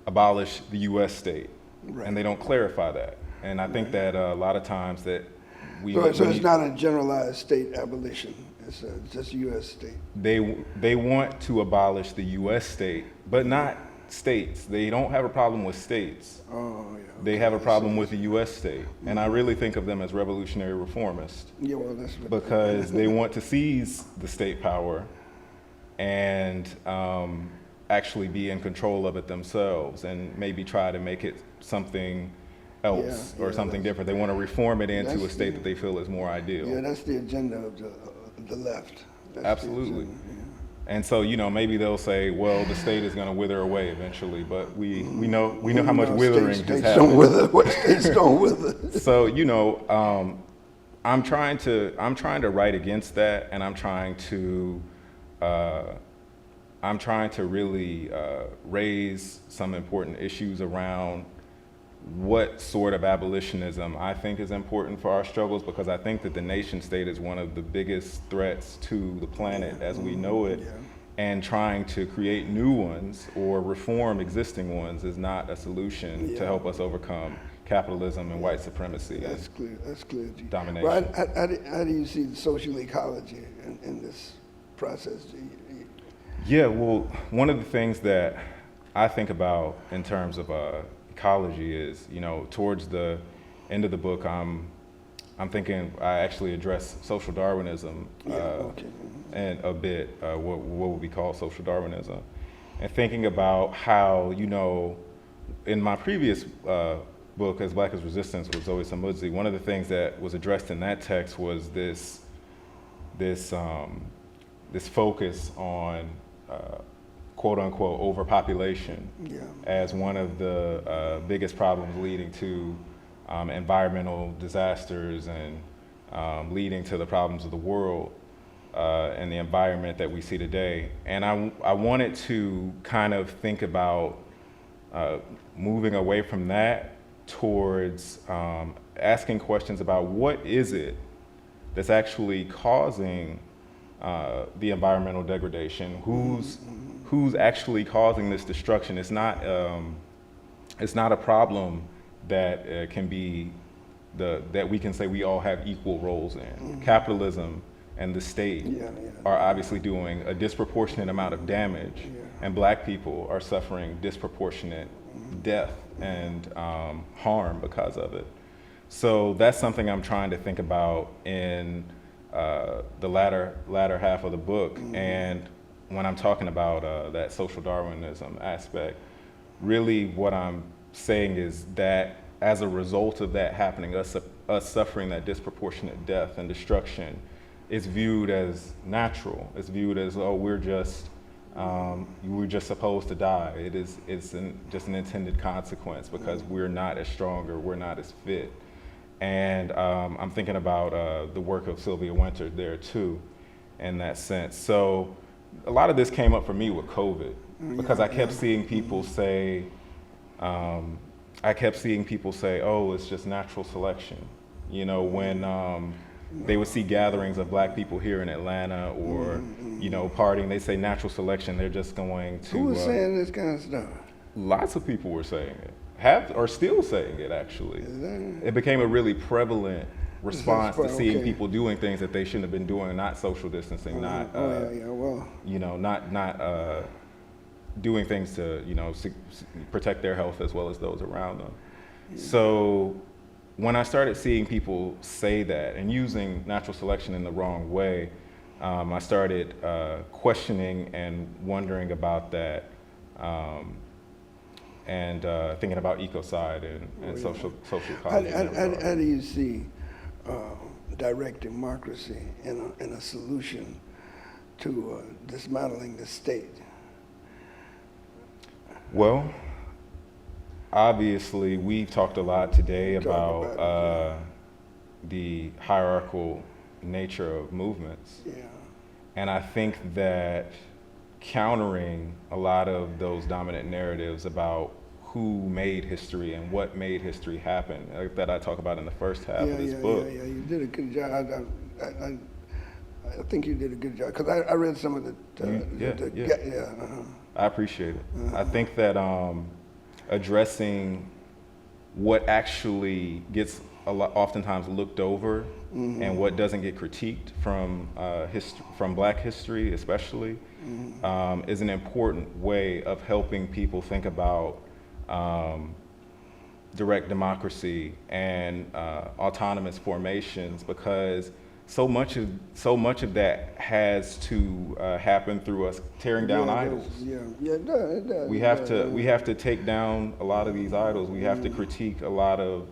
abolish the U.S. state, and they don't clarify that. And I think that a lot of times that So it's not a generalized state abolition, it's just U.S. state. They want to abolish the U.S. state, but not states. They don't have a problem with states. Oh, yeah. They have a problem with the U.S. state. And I really think of them as revolutionary reformists. Yeah, well, that's what because they want to seize the state power and actually be in control of it themselves, and maybe try to make it something else or something different. They want to reform it into a state that they feel is more ideal. Yeah, that's the agenda of the left. That's absolutely. And so, maybe they'll say, well, the state is going to wither away eventually, but we know how much withering has happened. States don't wither. So, I'm trying to write against that, and I'm trying to really raise some important issues around what sort of abolitionism I think is important for our struggles, because I think that the nation state is one of the biggest threats to the planet as we know it, and trying to create new ones or reform existing ones is not a solution to help us overcome capitalism and white supremacy. That's clear. That's clear. Domination. Well, how do you see the social ecology in this process? Yeah, well, one of the things that I think about in terms of ecology is, towards the end of the book, I'm thinking I actually address social Darwinism and a bit, what would be called social Darwinism, and thinking about how, in my previous book, As Black as Resistance, with Zoe Samudzi, one of the things that was addressed in that text was this focus on quote unquote overpopulation as one of the biggest problems leading to environmental disasters and leading to the problems of the world and the environment that we see today. And I wanted to kind of think about moving away from that towards asking questions about what is it that's actually causing the environmental degradation, who's actually causing this destruction. It's not a problem that can be that we can say we all have equal roles in. Capitalism and the state are obviously doing a disproportionate amount of damage, and Black people are suffering disproportionate death and harm because of it. So that's something I'm trying to think about in the latter half of the book. And when I'm talking about that social Darwinism aspect, really what I'm saying is that as a result of that happening, us suffering that disproportionate death and destruction is viewed as natural. It's viewed as, oh, we're just supposed to die. It's just an intended consequence because we're not as strong or we're not as fit. And I'm thinking about the work of Sylvia Wynter there too, in that sense. So a lot of this came up for me with COVID, because I kept seeing people say, oh, it's just natural selection. When they would see gatherings of black people here in Atlanta or, you know, partying. They say natural selection. They're just going to. Who was saying this kind of stuff? Lots of people were saying it. Are still saying it, actually. It became a really prevalent response to seeing people doing things that they shouldn't have been doing, not social distancing, not, you know, not doing things to, you know, protect their health as well as those around them. So when I started seeing people say that and using natural selection in the wrong way, I started questioning and wondering about that, and thinking about ecocide and social ecology. How do you see direct democracy in a solution to dismantling the state? Well, obviously, we've talked a lot today about the hierarchical nature of movements. Yeah. And I think that countering a lot of those dominant narratives about who made history and what made history happen, like that I talk about in the first half of this book. Yeah, you did a good job. I think you did a good job, because I read some of the I appreciate it. I think that addressing what actually gets oftentimes looked over and what doesn't get critiqued from Black history especially is an important way of helping people think about direct democracy and autonomous formations, because so much of that has to happen through us tearing down idols. It does. We have to take down a lot of these idols. We have to critique a lot of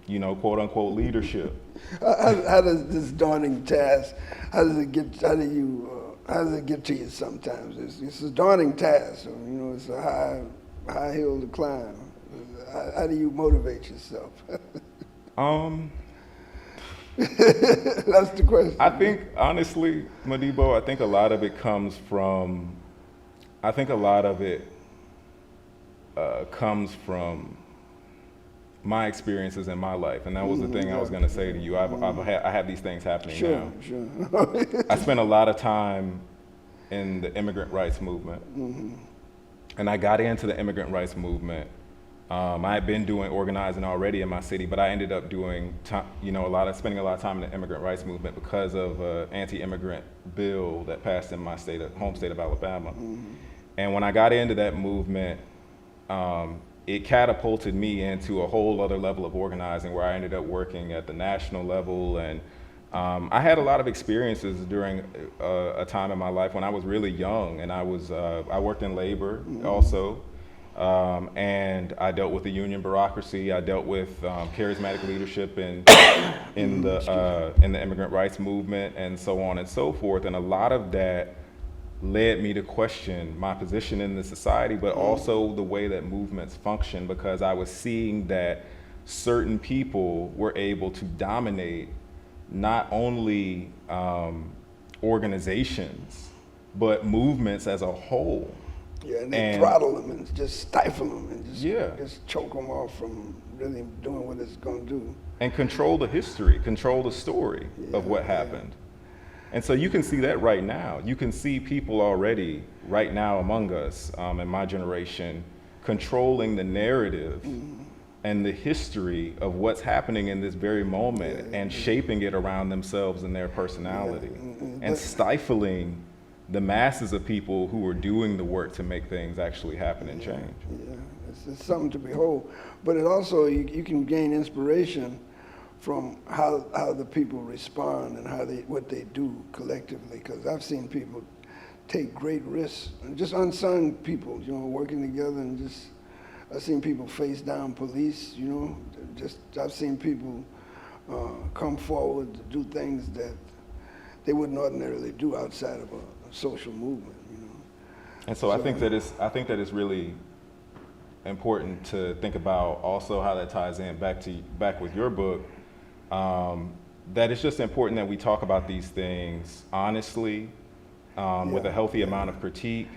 you know, quote unquote leadership. How does this daunting task? How does it get to you sometimes? It's a daunting task. You know, it's a high hill to climb. How do you motivate yourself? That's the question. I think, honestly, Modibo, I think a lot of it comes from my experiences in my life, and that was the thing I was going to say to you. I have these things happening now. Sure. I spent a lot of time in the immigrant rights movement, and I got into the immigrant rights movement. I had been doing organizing already in my city, but I ended up doing, spending a lot of time in the immigrant rights movement because of an anti-immigrant bill that passed in my home state of Alabama. And when I got into that movement, it catapulted me into a whole other level of organizing, where I ended up working at the national level. And I had a lot of experiences during a time in my life when I was really young, and I worked in labor also. And I dealt with the union bureaucracy. I dealt with charismatic leadership in the immigrant rights movement, and so on and so forth. And a lot of that led me to question my position in the society, but also the way that movements function, because I was seeing that certain people were able to dominate not only organizations, but movements as a whole. Yeah, and they throttle them and just stifle them and just choke them off from really doing what it's going to do. And control the history, control the story of what happened. And so you can see that right now. You can see people already right now among us in my generation controlling the narrative and the history of what's happening in this very moment and shaping it around themselves and their personality and stifling the masses of people who are doing the work to make things actually happen and change. Yeah, it's something to behold. But it also, you can gain inspiration from how the people respond and what they do collectively. Because I've seen people take great risks, and just unsung people, you know, working together, and just, I've seen people face down police, you know, I've seen people come forward to do things that they wouldn't ordinarily do outside of a social movement, you know. And so I think that it's really important to think about also how that ties in back with your book, that it's just important that we talk about these things honestly, with a healthy amount of critique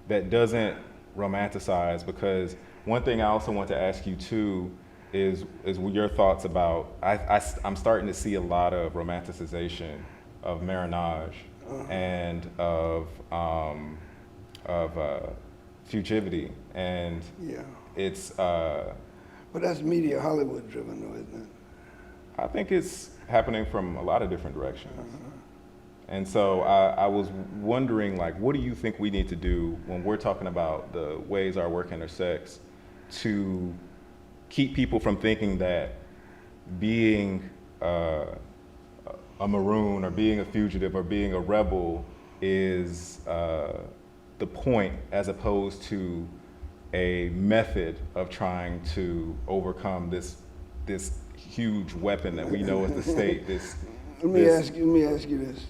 that doesn't romanticize. Because one thing I also want to ask you too, is your thoughts about, I'm starting to see a lot of romanticization of marriage and of fugitivity, and Yeah. it's, But that's media Hollywood driven though, isn't it? I think it's happening from a lot of different directions. And so I was wondering, like, what do you think we need to do when we're talking about the ways our work intersects to keep people from thinking that being a maroon or being a fugitive or being a rebel is the point, as opposed to a method of trying to overcome this huge weapon that we know is the state. Let me ask you this.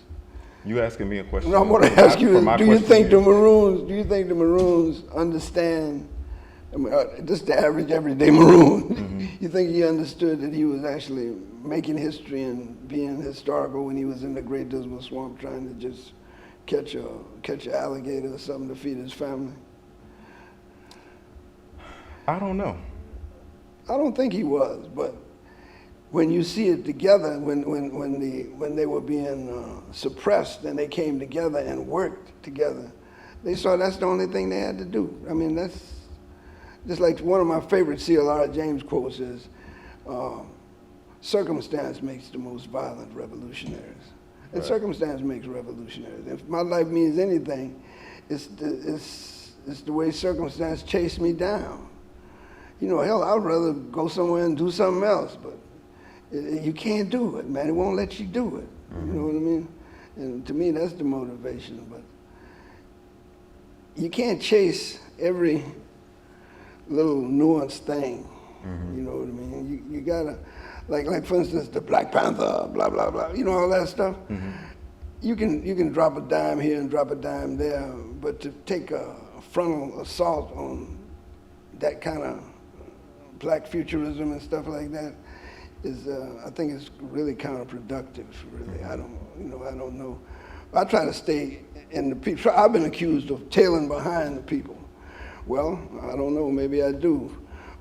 You asking me a question? No, I'm going to ask you this. Do you think the is- Maroons understand? I mean, just the average everyday Maroon. Mm-hmm. You think he understood that he was actually making history and being historical when he was in the Great Dismal Swamp trying to just catch an alligator or something to feed his family? I don't know. I don't think he was, but when you see it together, when they were being suppressed and they came together and worked together, they saw that's the only thing they had to do. I mean, that's just like one of my favorite C.L.R. James quotes is, circumstance makes the most violent revolutionaries. And Right. circumstance makes revolutionaries. If my life means anything, it's the way circumstance chased me down. You know, hell, I'd rather go somewhere and do something else, but you can't do it, man. It won't let you do it. Mm-hmm. You know what I mean? And to me, that's the motivation. But you can't chase every little nuanced thing. Mm-hmm. You know what I mean? You gotta, like for instance, the Black Panther, blah blah blah. You know all that stuff. Mm-hmm. You can drop a dime here and drop a dime there, but to take a frontal assault on that kind of black futurism and stuff like that is, I think it's really counterproductive. Really, I don't know. I try to stay in the people. I've been accused of tailing behind the people. Well, I don't know. Maybe I do,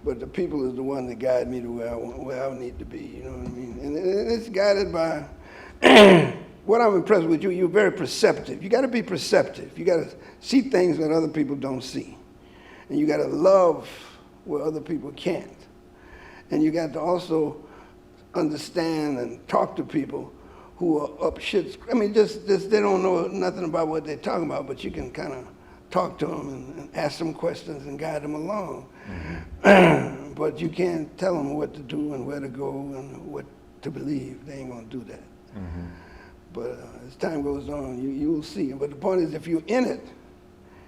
but the people is the one that guide me to where I need to be. You know what I mean? And it's guided by. What I'm impressed with you, you're very perceptive. You got to be perceptive. You got to see things that other people don't see, and you got to love where other people can't. And you got to also understand and talk to people who are up shit. I mean, just they don't know nothing about what they're talking about, but you can kind of talk to them and ask them questions and guide them along. Mm-hmm. But you can't tell them what to do and where to go and what to believe. They ain't gonna do that. Mm-hmm. But as time goes on, you'll see. But the point is, if you're in it,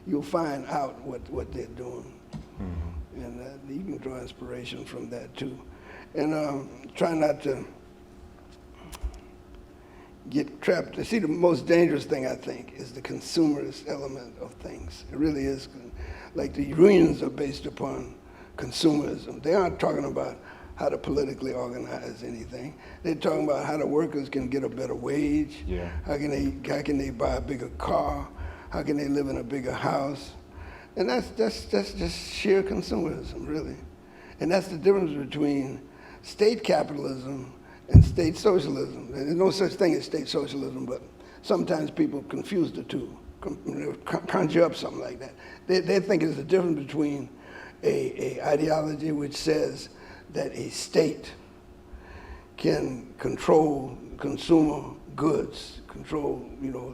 you'll find out what they're doing. Mm-hmm. And you can draw inspiration from that too. And try not to get trapped. See, the most dangerous thing, I think, is the consumerist element of things. It really is. Like the unions are based upon consumerism. They aren't talking about how to politically organize anything. They're talking about how the workers can get a better wage. Yeah. How can they buy a bigger car? How can they live in a bigger house? And that's just sheer consumerism, really. And that's the difference between state capitalism and state socialism. There's no such thing as state socialism, but sometimes people confuse the two, conjure up something like that. They think there's a difference between a ideology which says that a state can control consumer goods,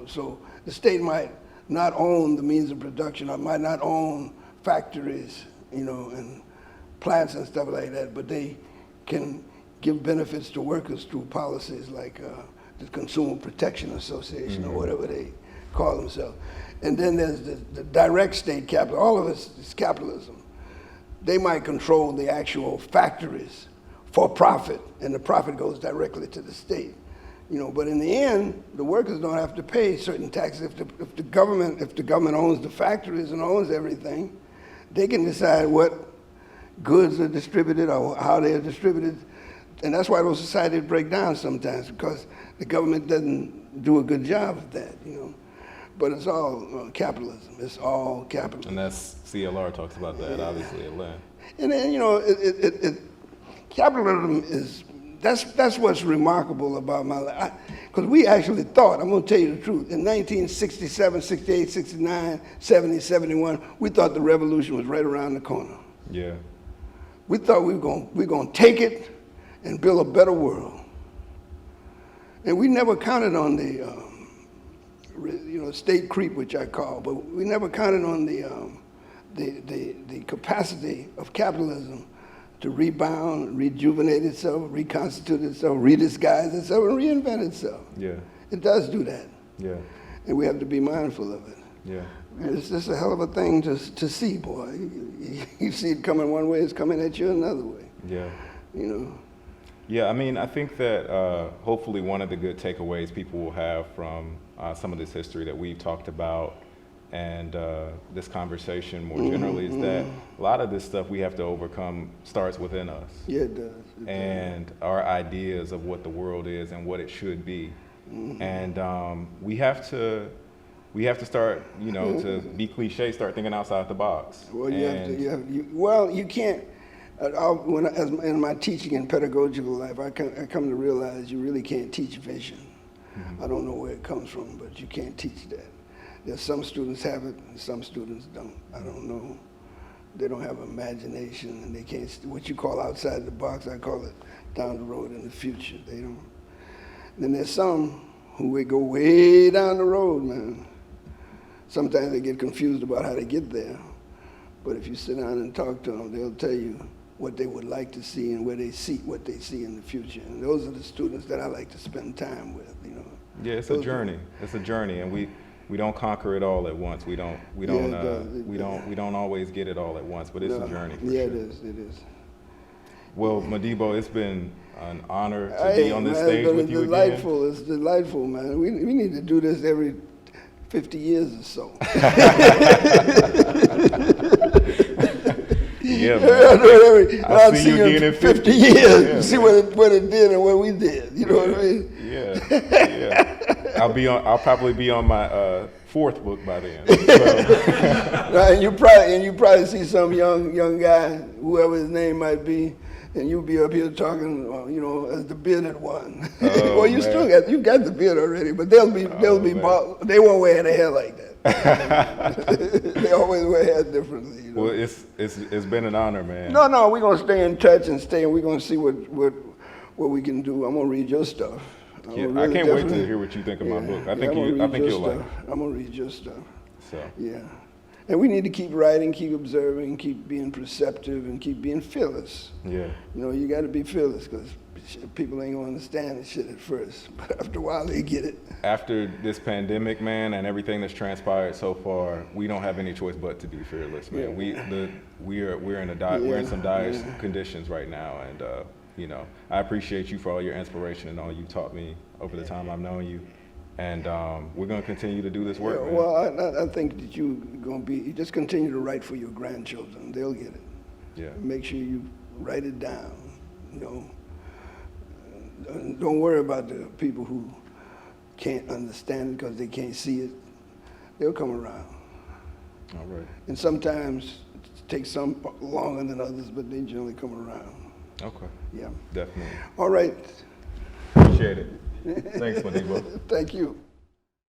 so the state might not own the means of production or might not own factories, and plants and stuff like that, but they can give benefits to workers through policies like the Consumer Protection Association, mm-hmm. or whatever they call themselves. And then there's the direct state capital. All of this is capitalism. They might control the actual factories for profit, and the profit goes directly to the state. But in the end, the workers don't have to pay certain taxes. If the government owns the factories and owns everything, they can decide what goods are distributed or how they are distributed. And that's why those societies break down sometimes, because the government doesn't do a good job of that, But it's all capitalism. It's all capitalism. And that's CLR talks about that, obviously, at length. And then, capitalism is, that's what's remarkable about my life. Because we actually thought, I'm going to tell you the truth, in 1967, 68, 69, 70, 71, we thought the revolution was right around the corner. Yeah. We thought we were going to take it and build a better world. And we never counted on the, state creep, which I call, but we never counted on the capacity of capitalism to rebound, rejuvenate itself, reconstitute itself, redisguise itself, and reinvent itself. Yeah. It does do that. Yeah. And we have to be mindful of it. Yeah. And it's just a hell of a thing to see, boy. You see it coming one way, it's coming at you another way. Yeah. You know. Yeah, I mean, I think that hopefully one of the good takeaways people will have from some of this history that we've talked about and this conversation more generally is that a lot of this stuff we have to overcome starts within us. Yeah, it does. And our ideas of what the world is and what it should be. And we have to start, to be cliche, start thinking outside the box. Well, you can't. In my teaching and pedagogical life, I come to realize you really can't teach vision. I don't know where it comes from, but you can't teach that. There's some students have it, and some students don't. I don't know. They don't have imagination, and they can't. What you call outside the box, I call it down the road in the future. They don't. Then there's some who would go way down the road, man. Sometimes they get confused about how to get there. But if you sit down and talk to them, they'll tell you what they would like to see and what they see in the future. And those are the students that I like to spend time with, Yeah, it's a journey. It's a journey, and we don't conquer it all at once. We don't always get it all at once, but it's a journey for sure. It is. Well, Modibo, it's been an honor to be on this stage with you again. It's delightful, man. We need to do this every 50 years or so. Yeah, man. I'll see you again in 50 years. Yeah, see what it did and what we did. You know what I mean? Yeah. I'll probably be on my fourth book by then. So. Right, and you probably see some young guy, whoever his name might be, and you'll be up here talking, as the bearded one. Oh, well, you got the beard already, but they'll be bald. They won't wear their hair like that. They always wear hair differently. Well, it's been an honor, man. No, we're gonna stay in touch and we're gonna see what we can do. I'm gonna read your stuff. Yeah, I can't wait to hear what you think of my book. I think you'll like it. I'm gonna read your stuff. So. Yeah. And we need to keep writing, keep observing, keep being perceptive, and keep being fearless. Yeah. You got to be fearless because people ain't gonna understand this shit at first, but after a while they get it. After this pandemic, man, and everything that's transpired so far, we don't have any choice but to be fearless, man. Yeah. We're in some dire conditions right now, and I appreciate you for all your inspiration and all you taught me over the time I've known you. And we're going to continue to do this work, man. Well, I think that you just continue to write for your grandchildren. They'll get it. Yeah. Make sure you write it down. Don't worry about the people who can't understand it because they can't see it. They'll come around. All right. And sometimes it takes some longer than others, but they generally come around. Okay. Yeah. Definitely. All right. Appreciate it. Thanks, Modibo. Thank you.